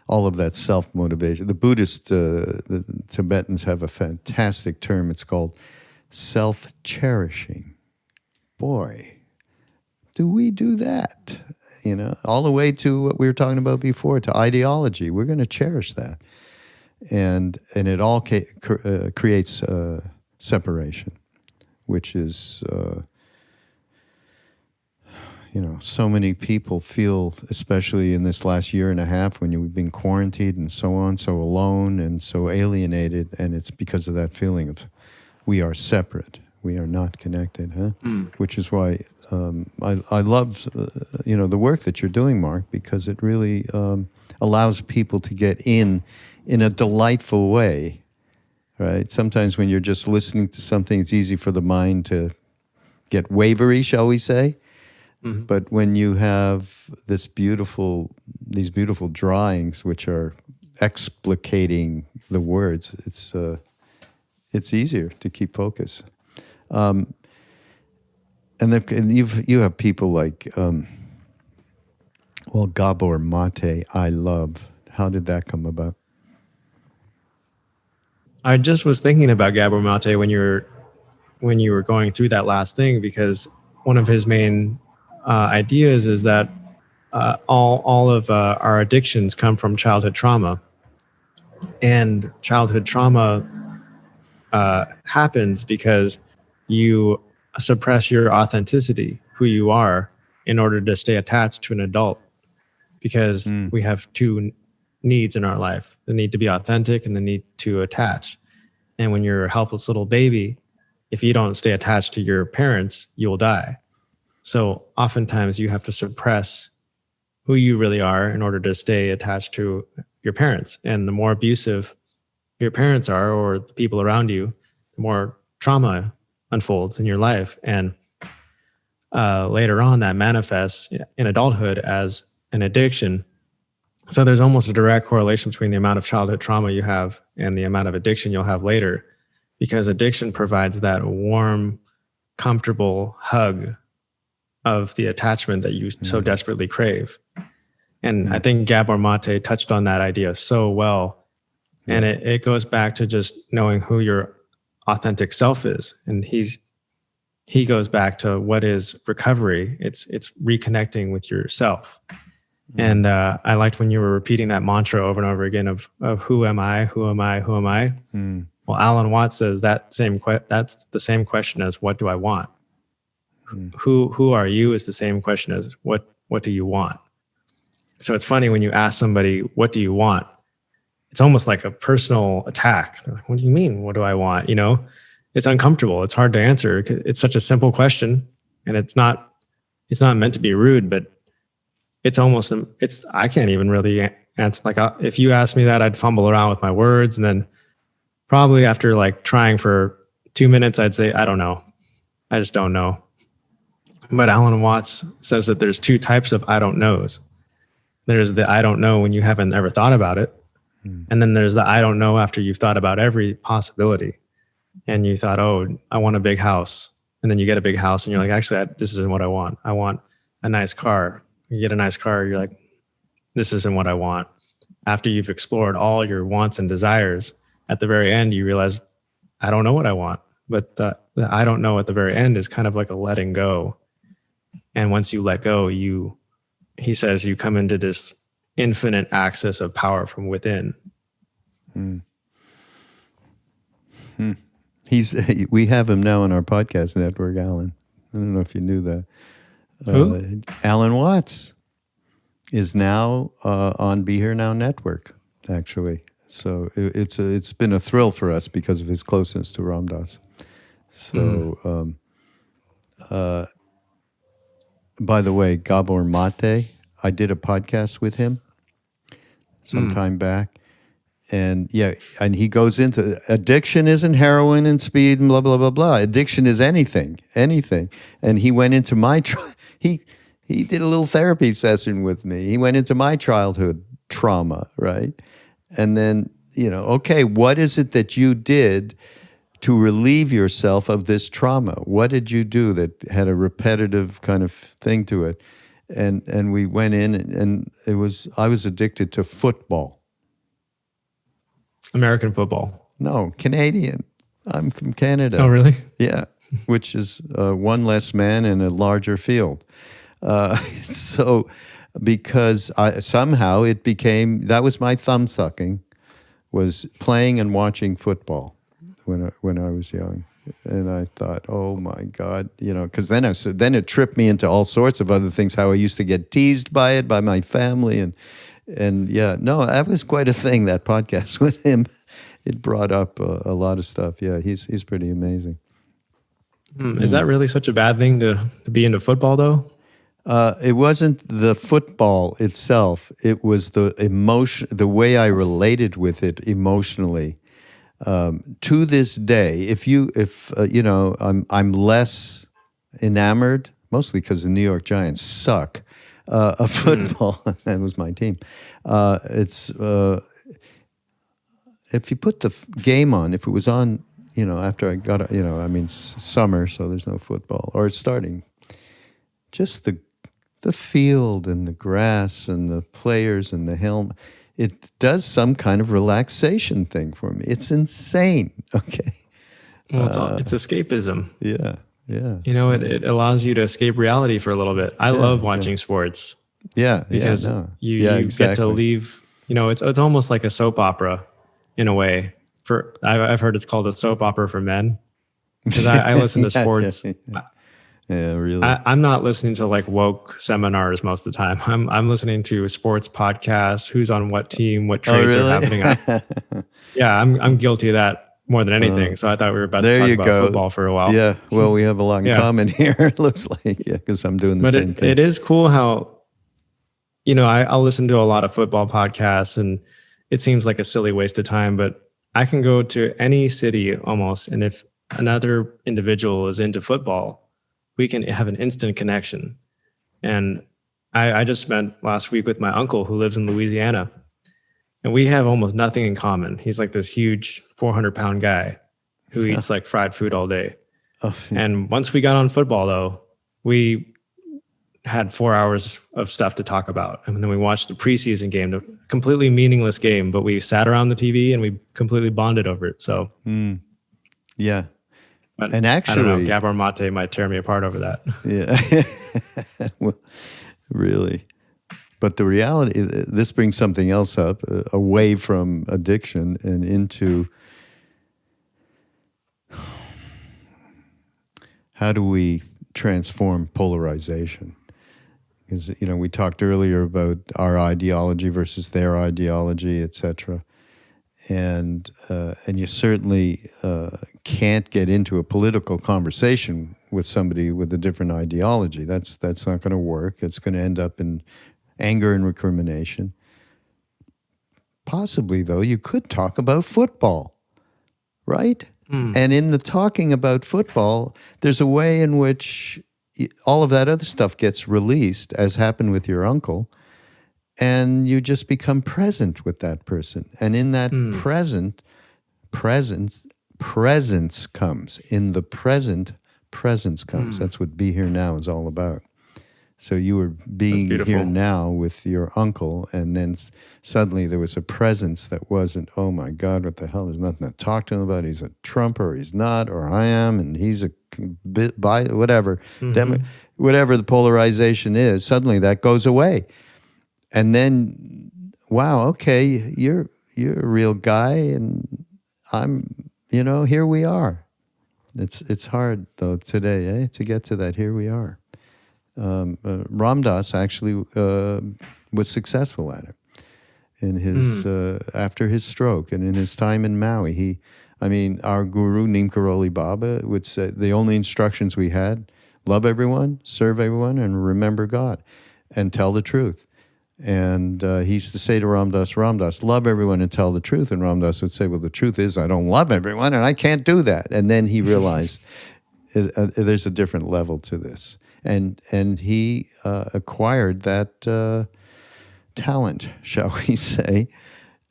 all of that self-motivation. The Buddhists, the Tibetans have a fantastic term. It's called self-cherishing. Boy, do we do that? All the way to what we were talking about before, to ideology. We're going to cherish that. And it all creates separation, which is... so many people feel, especially in this last year and a half when we've been quarantined and so on, so alone and so alienated, and it's because of that feeling of we are separate, we are not connected, Which is why I love, the work that you're doing, Mark, because it really allows people to get in a delightful way, right? Sometimes when you're just listening to something, it's easy for the mind to get wavery, shall we say? But when you have these beautiful drawings, which are explicating the words, it's easier to keep focus. And you have people like, Gabor Mate, I love. How did that come about? I just was thinking about Gabor Mate when you were going through that last thing, because one of his main ideas is that all of our addictions come from childhood trauma, and childhood trauma happens because you suppress your authenticity, who you are, in order to stay attached to an adult. Because we have two needs in our life: the need to be authentic and the need to attach. And when you're a helpless little baby, if you don't stay attached to your parents, you'll die. So oftentimes you have to suppress who you really are in order to stay attached to your parents. And the more abusive your parents are, or the people around you, the more trauma unfolds in your life. And later on, that manifests in adulthood as an addiction. So there's almost a direct correlation between the amount of childhood trauma you have and the amount of addiction you'll have later, because addiction provides that warm, comfortable hug of the attachment that you so desperately crave. And I think Gabor Mate touched on that idea so well. And it goes back to just knowing who your authentic self is. And he goes back to what is recovery. It's reconnecting with yourself. And I liked when you were repeating that mantra over and over again of who am I, who am I, who am I? Well, Alan Watts says that's the same question as what do I want? Who are you is the same question as what do you want? So it's funny when you ask somebody, what do you want? It's almost like a personal attack. They're like, what do you mean? What do I want? It's uncomfortable. It's hard to answer. It's such a simple question, and it's not meant to be rude, but I can't even really answer. Like if you asked me that, I'd fumble around with my words. And then probably after like trying for 2 minutes, I'd say, I don't know. I just don't know. But Alan Watts says that there's two types of I don't knows. There's the I don't know when you haven't ever thought about it. And then there's the I don't know after you've thought about every possibility. And you thought, oh, I want a big house. And then you get a big house and you're like, actually, this isn't what I want. I want a nice car. You get a nice car, you're like, this isn't what I want. After you've explored all your wants and desires, at the very end, you realize, I don't know what I want. But the I don't know at the very end is kind of like a letting go. And once you let go, he says you come into this infinite access of power from within. We have him now on our podcast network, Alan. I don't know if you knew that. Who? Alan Watts is now on Be Here Now Network, actually. So it's been a thrill for us because of his closeness to Ram Dass. So, by the way, Gabor Mate, I did a podcast with him some time back. And and he goes into addiction isn't heroin and speed and blah, blah, blah, blah. Addiction is anything. And he went into he did a little therapy session with me. He went into my childhood trauma, right? And then, okay, what is it that you did to relieve yourself of this trauma? What did you do that had a repetitive kind of thing to it? And we went in and I was addicted to football. American football. No, Canadian. I'm from Canada. Oh, really? Yeah, which is one less man in a larger field. So because somehow it became, that was my thumb sucking, was playing and watching football when I was young. And I thought, oh my God, because then it tripped me into all sorts of other things, how I used to get teased by it, by my family. And that was quite a thing, that podcast with him. It brought up a lot of stuff. Yeah, he's pretty amazing. Is that really such a bad thing to be into football, though? It wasn't the football itself. It was the emotion, the way I related with it emotionally. To this day, I'm less enamored, mostly because the New York Giants suck. Of football, that was my team. It's if you put the game on, if it was on, after I got, summer, so there's no football, or it's starting, just the field and the grass and the players and the helmet, it does some kind of relaxation thing for me. It's insane. Okay. Well, it's escapism. Yeah. Yeah. It allows you to escape reality for a little bit. I love watching sports. Yeah, because you get to leave. It's almost like a soap opera in a way. I've heard it's called a soap opera for men, because I listen to sports. Yeah, really. I'm not listening to like woke seminars most of the time. I'm listening to sports podcasts, who's on what team, what trades are happening. I'm guilty of that more than anything. So I thought we were about to talk about football for a while. Yeah, well, we have a lot in common here, it looks like, because I'm doing the same thing. It is cool how, I'll listen to a lot of football podcasts, and it seems like a silly waste of time, but I can go to any city almost, and if another individual is into football, we can have an instant connection. And I just spent last week with my uncle who lives in Louisiana, and we have almost nothing in common. He's like this huge 400-pound guy who eats like fried food all day. And once we got on football, though, we had 4 hours of stuff to talk about. And then we watched the preseason game, a completely meaningless game, but we sat around the TV and we completely bonded over it. So, yeah. But and actually, I don't know, Gabor Mate might tear me apart over that. Yeah, well, really. But the reality, this brings something else up, away from addiction and into how do we transform polarization? Because, we talked earlier about our ideology versus their ideology, etc. And you certainly can't get into a political conversation with somebody with a different ideology. That's not going to work. It's going to end up in anger and recrimination. Possibly, though, you could talk about football, right? And in the talking about football, there's a way in which all of that other stuff gets released, as happened with your uncle, and you just become present with that person. And in that presence comes. In the present, presence comes. That's what Be Here Now is all about. So you were being here now with your uncle, and then suddenly there was a presence that wasn't, oh my God, what the hell? There's nothing to talk to him about. He's a Trump, or he's not, or I am, and he's a bit by whatever. Whatever the polarization is, suddenly that goes away. And then, wow, okay, you're a real guy, and I'm, here we are. It's hard, though, today, to get to that. Here we are. Ram Dass actually was successful at it in his after his stroke and in his time in Maui. Our guru Neem Karoli Baba would say the only instructions we had: love everyone, serve everyone, and remember God, and tell the truth. And he used to say to Ram Dass, love everyone and tell the truth. And Ram Dass would say, well, the truth is I don't love everyone, and I can't do that. And then he realized there's a different level to this. And he acquired that talent, shall we say,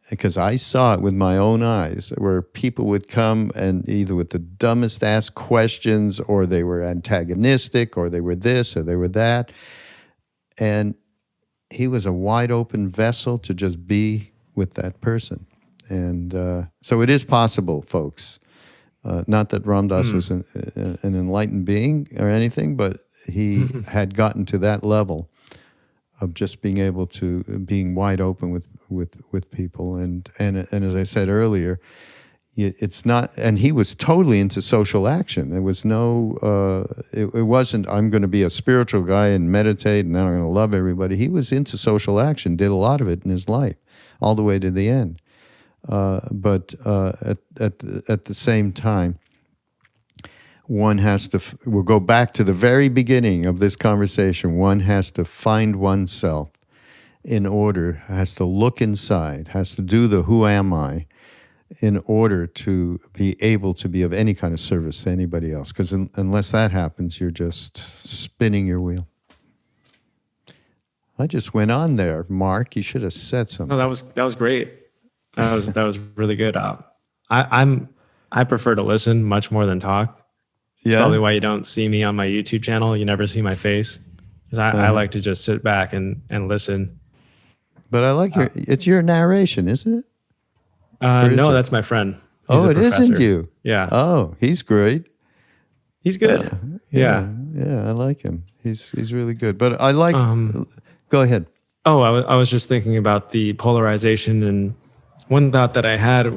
because I saw it with my own eyes, where people would come and either with the dumbest ass questions, or they were antagonistic, or they were this, or they were that. And he was a wide open vessel to just be with that person. And so it is possible, folks. Not that Ram Dass was an enlightened being or anything, but he had gotten to that level of just being able to being wide open with people, and as I said earlier, it's not. And he was totally into social action. There was no. It wasn't. I'm going to be a spiritual guy and meditate, and then I'm going to love everybody. He was into social action. Did a lot of it in his life, all the way to the end. But at the same time, one has to, we'll go back to the very beginning of this conversation, one has to find oneself in order, has to look inside, has to do the who am I in order to be able to be of any kind of service to anybody else. Because unless that happens, you're just spinning your wheel. I just went on there, Mark. You should have said something. No, that was great. That was really good. I prefer to listen much more than talk. It's probably why you don't see me on my YouTube channel. You never see my face, because I like to just sit back and listen. But I like it's your narration, isn't it? No, that's my friend. He's it isn't you. Yeah. Oh, he's great. He's good. Yeah. Yeah, I like him. He's really good. But I like. Go ahead. Oh, I was just thinking about the polarization, and one thought that I had,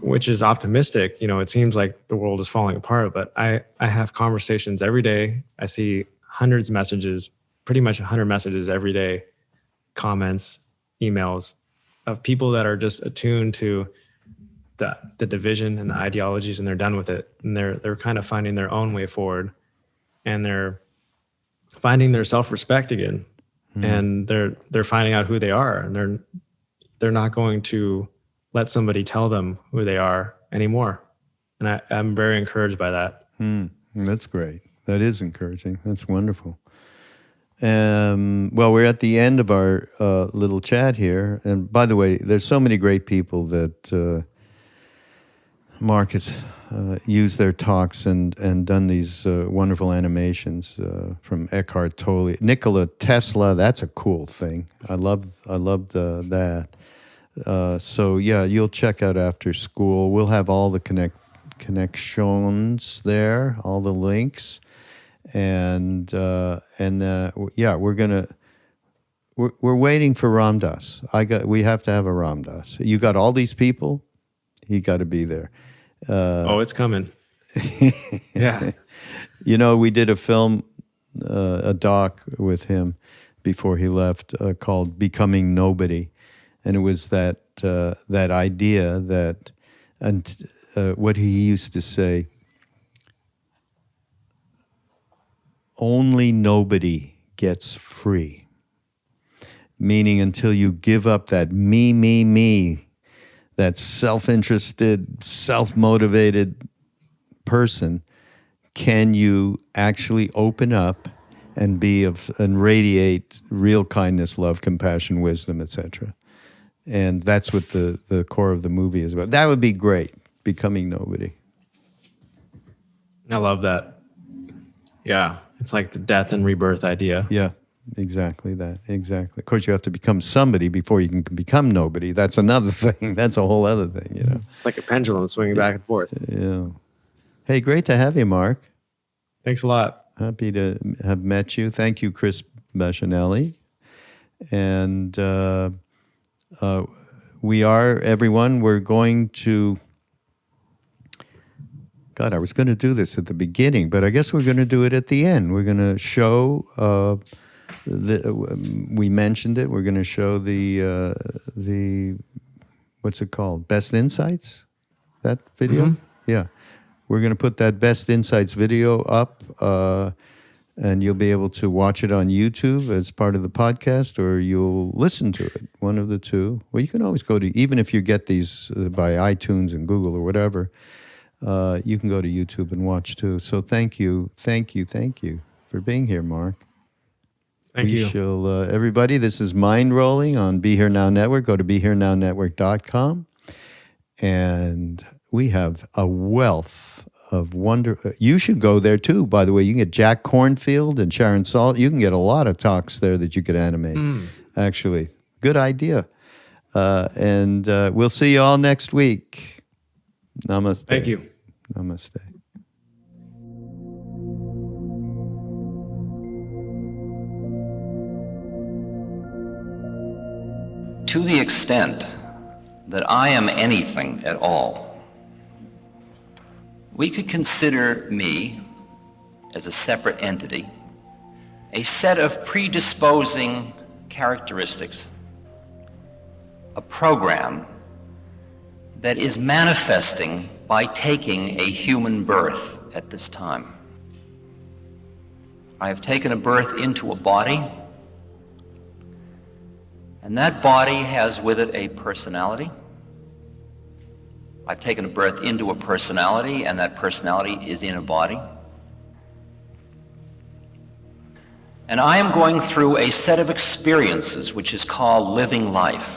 which is optimistic. It seems like the world is falling apart, but I have conversations every day. I see hundreds of messages, pretty much 100 messages every day, comments, emails of people that are just attuned to the division and the ideologies, and they're done with it, and they're kind of finding their own way forward, and they're finding their self-respect again, and they're finding out who they are, and they're not going to let somebody tell them who they are anymore. And I'm very encouraged by that. That's great. That is encouraging. That's wonderful. Well, we're at the end of our little chat here. And by the way, there's so many great people that Markus used their talks and done these wonderful animations from Eckhart Tolle. Nikola Tesla, that's a cool thing. I loved that. So yeah, you'll check out After Skool. We'll have all the connections there, all the links, and yeah, we're waiting for Ram Dass. We have to have a Ram Dass. You got all these people. He got to be there. It's coming. Yeah. We did a film, a doc with him before he left called Becoming Nobody. And it was that idea that, and what he used to say, only nobody gets free. Meaning until you give up that me, that self-interested, self-motivated person, can you actually open up and and radiate real kindness, love, compassion, wisdom, etc. And that's what the core of the movie is about. That would be great, Becoming Nobody. I love that. Yeah, it's like the death and rebirth idea. Yeah, exactly that. Exactly. Of course, you have to become somebody before you can become nobody. That's another thing. That's a whole other thing, It's like a pendulum swinging back and forth. Yeah. Hey, great to have you, Mark. Thanks a lot. Happy to have met you. Thank you, Chris Bashinelli. And we're going to, God, I was going to do this at the beginning, but I guess we're going to do it at the end. We're going to show, we mentioned it, we're going to show the, what's it called? Best Insights? That video? Mm-hmm. Yeah. We're going to put that Best Insights video up, and you'll be able to watch it on YouTube as part of the podcast, or you'll listen to it, one of the two. Well, you can always go to, even if you get these by iTunes and Google or whatever, you can go to YouTube and watch too. So thank you for being here, Mark. Thank you. Everybody, this is Mindrolling on Be Here Now Network. Go to BeHereNowNetwork.com. And we have a wealth of wonder. You should go there too, by the way. You can get Jack Cornfield and Sharon Salt. You can get a lot of talks there that you could animate. Actually, good idea. And we'll see you all next week. Namaste. Thank you. Namaste. To the extent that I am anything at all, we could consider me as a separate entity, a set of predisposing characteristics, a program that is manifesting by taking a human birth at this time. I have taken a birth into a body, and that body has with it a personality. I've taken a birth into a personality, and that personality is in a body. And I am going through a set of experiences which is called living life.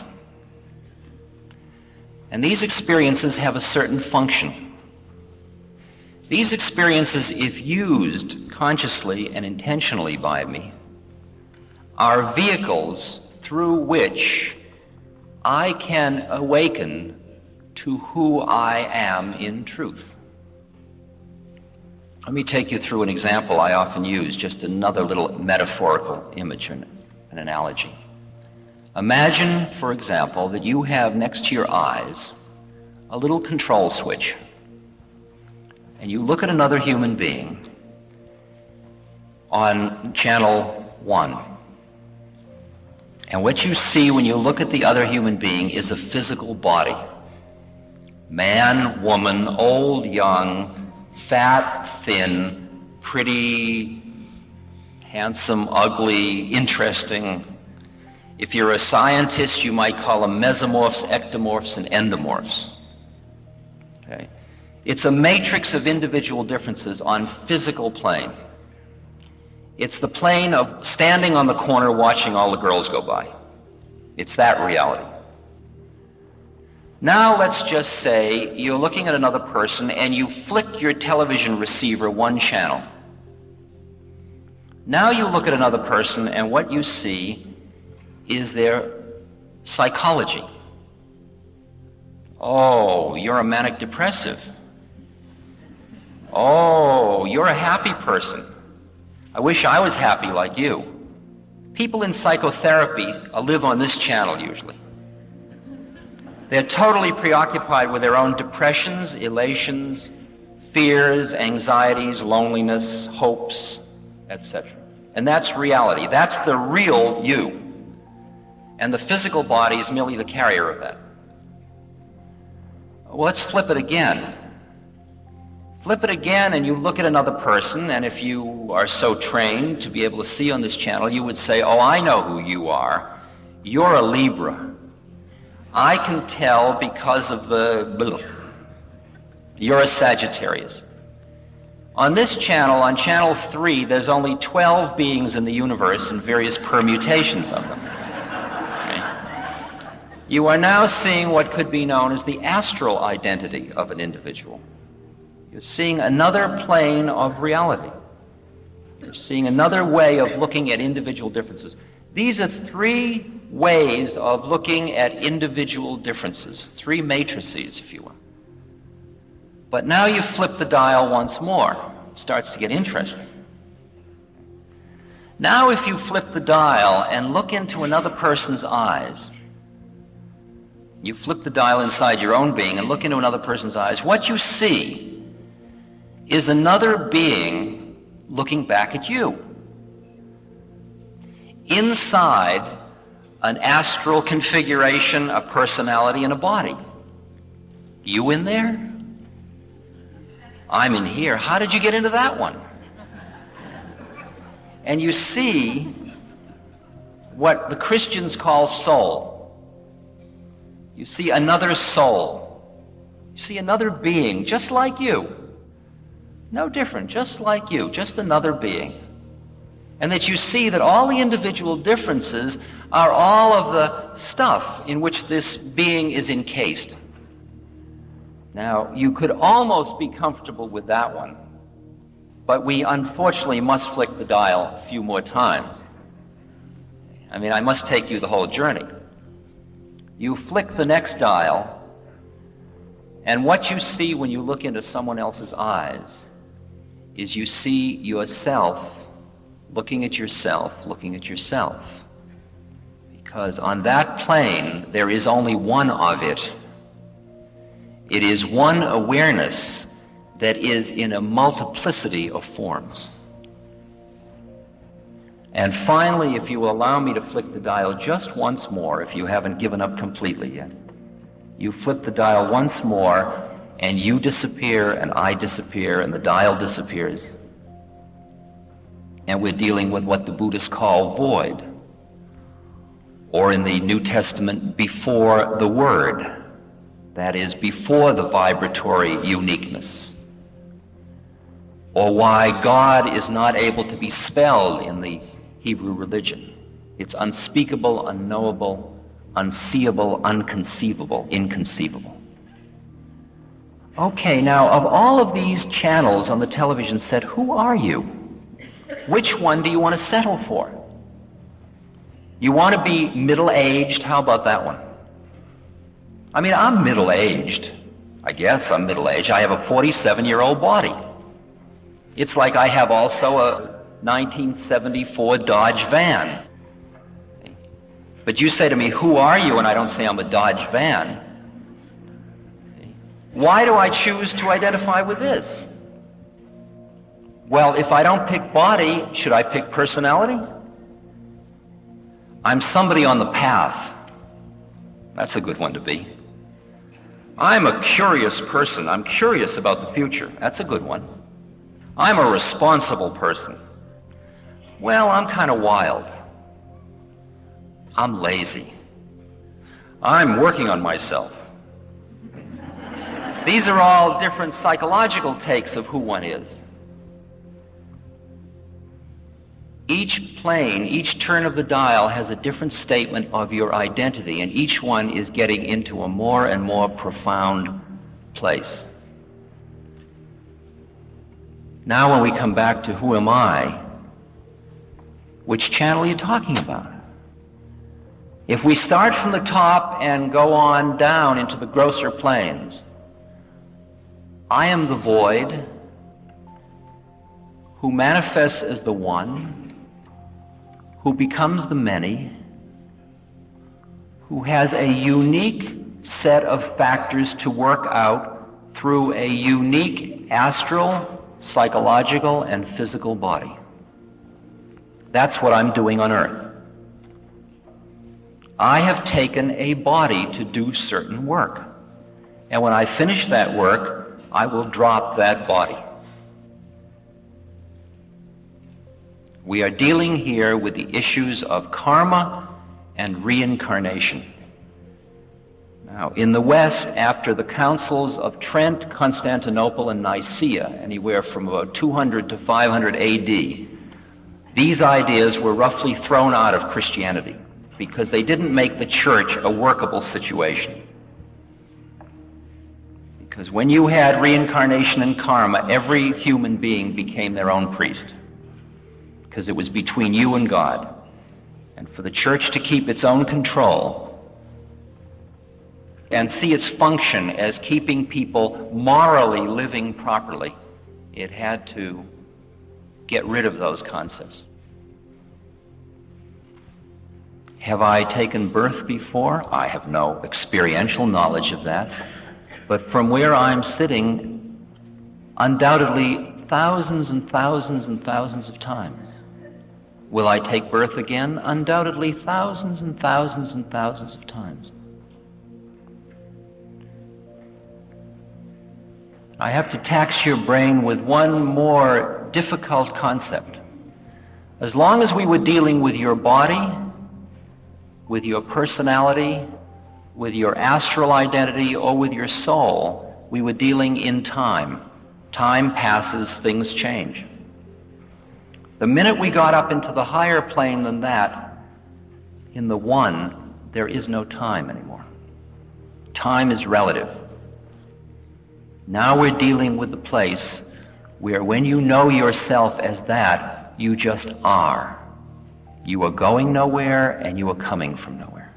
And these experiences have a certain function. These experiences, if used consciously and intentionally by me, are vehicles through which I can awaken to who I am in truth. Let me take you through an example I often use, just another little metaphorical image and an analogy. Imagine, for example, that you have next to your eyes a little control switch, and you look at another human being on channel 1. And what you see when you look at the other human being is a physical body. Man, woman, old, young, fat, thin, pretty, handsome, ugly, interesting. If you're a scientist, you might call them mesomorphs, ectomorphs, and endomorphs. Okay? It's a matrix of individual differences on physical plane. It's the plane of standing on the corner watching all the girls go by. It's that reality. Now let's just say you're looking at another person and you flick your television receiver one channel. Now you look at another person and what you see is their psychology. Oh, you're a manic depressive. Oh, you're a happy person. I wish I was happy like you. People in psychotherapy live on this channel usually. They're totally preoccupied with their own depressions, elations, fears, anxieties, loneliness, hopes, etc. And that's reality. That's the real you. And the physical body is merely the carrier of that. Well, let's flip it again. Flip it again and you look at another person, and if you are so trained to be able to see on this channel, you would say, oh, I know who you are. You're a Libra. I can tell because of the... You're a Sagittarius. On this channel, on channel 3, there's only 12 beings in the universe and various permutations of them. Okay? You are now seeing what could be known as the astral identity of an individual. You're seeing another plane of reality. You're seeing another way of looking at individual differences. These are 3 ways of looking at individual differences, 3 matrices, if you will. But now you flip the dial once more. It starts to get interesting. Now if you flip the dial and look into another person's eyes, you flip the dial inside your own being and look into another person's eyes, what you see is another being looking back at you. Inside an astral configuration, a personality, and a body. You in there? I'm in here. How did you get into that one? And you see what the Christians call soul. You see another soul. You see another being just like you. No different, just like you, just another being. And that you see that all the individual differences are all of the stuff in which this being is encased. Now, you could almost be comfortable with that one, but we unfortunately must flick the dial a few more times. I mean, I must take you the whole journey. You flick the next dial, and what you see when you look into someone else's eyes is you see yourself looking at yourself, looking at yourself. Because on that plane, there is only one of it. It is one awareness that is in a multiplicity of forms. And finally, if you will allow me to flick the dial just once more, if you haven't given up completely yet, you flip the dial once more, and you disappear, and I disappear, and the dial disappears. And we're dealing with what the Buddhists call void, or in the New Testament, before the word. That is, before the vibratory uniqueness. Or why God is not able to be spelled in the Hebrew religion. It's unspeakable, unknowable, unseeable, unconceivable, inconceivable. Okay, now, of all of these channels on the television set, who are you? Which one do you want to settle for? You want to be middle-aged? How about that one? I mean, I'm middle-aged. I guess I'm middle-aged. I have a 47-year-old body. It's like I have also a 1974 Dodge van. But you say to me, who are you? And I don't say I'm a Dodge van. Why do I choose to identify with this? Well, if I don't pick body, should I pick personality? I'm somebody on the path. That's a good one to be. I'm a curious person. I'm curious about the future. That's a good one. I'm a responsible person. Well, I'm kind of wild. I'm lazy. I'm working on myself. These are all different psychological takes of who one is. Each plane, each turn of the dial has a different statement of your identity, and each one is getting into a more and more profound place. Now when we come back to who am I, which channel are you talking about? If we start from the top and go on down into the grosser planes, I am the void who manifests as the one, who becomes the many, who has a unique set of factors to work out through a unique astral, psychological, and physical body. That's what I'm doing on Earth. I have taken a body to do certain work. And when I finish that work, I will drop that body. We are dealing here with the issues of karma and reincarnation. Now, in the West, after the councils of Trent, Constantinople, and Nicaea, anywhere from about 200 to 500 AD, these ideas were roughly thrown out of Christianity because they didn't make the church a workable situation. Because when you had reincarnation and karma, every human being became their own priest, because it was between you and God. And for the church to keep its own control and see its function as keeping people morally living properly, it had to get rid of those concepts. Have I taken birth before? I have no experiential knowledge of that. But from where I'm sitting, undoubtedly thousands and thousands and thousands of times. Will I take birth again? Undoubtedly thousands and thousands and thousands of times. I have to tax your brain with one more difficult concept. As long as we were dealing with your body, with your personality, with your astral identity, or with your soul, we were dealing in time. Time passes, things change. The minute we got up into the higher plane than that, in the one, there is no time anymore. Time is relative. Now we're dealing with the place where when you know yourself as that, you just are. You are going nowhere and you are coming from nowhere.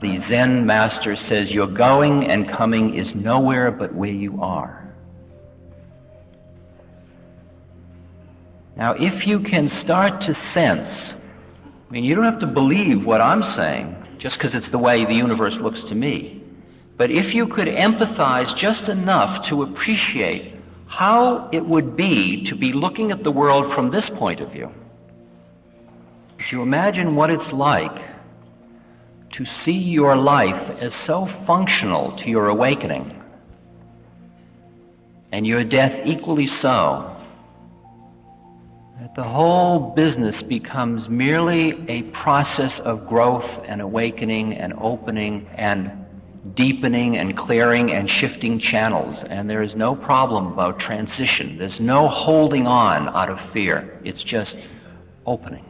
The Zen master says your going and coming is nowhere but where you are. Now, if you can start to sense, I mean, you don't have to believe what I'm saying just because it's the way the universe looks to me, but if you could empathize just enough to appreciate how it would be to be looking at the world from this point of view, if you imagine what it's like to see your life as so functional to your awakening, and your death equally so, that the whole business becomes merely a process of growth and awakening and opening and deepening and clearing and shifting channels. And there is no problem about transition. There's no holding on out of fear. It's just opening.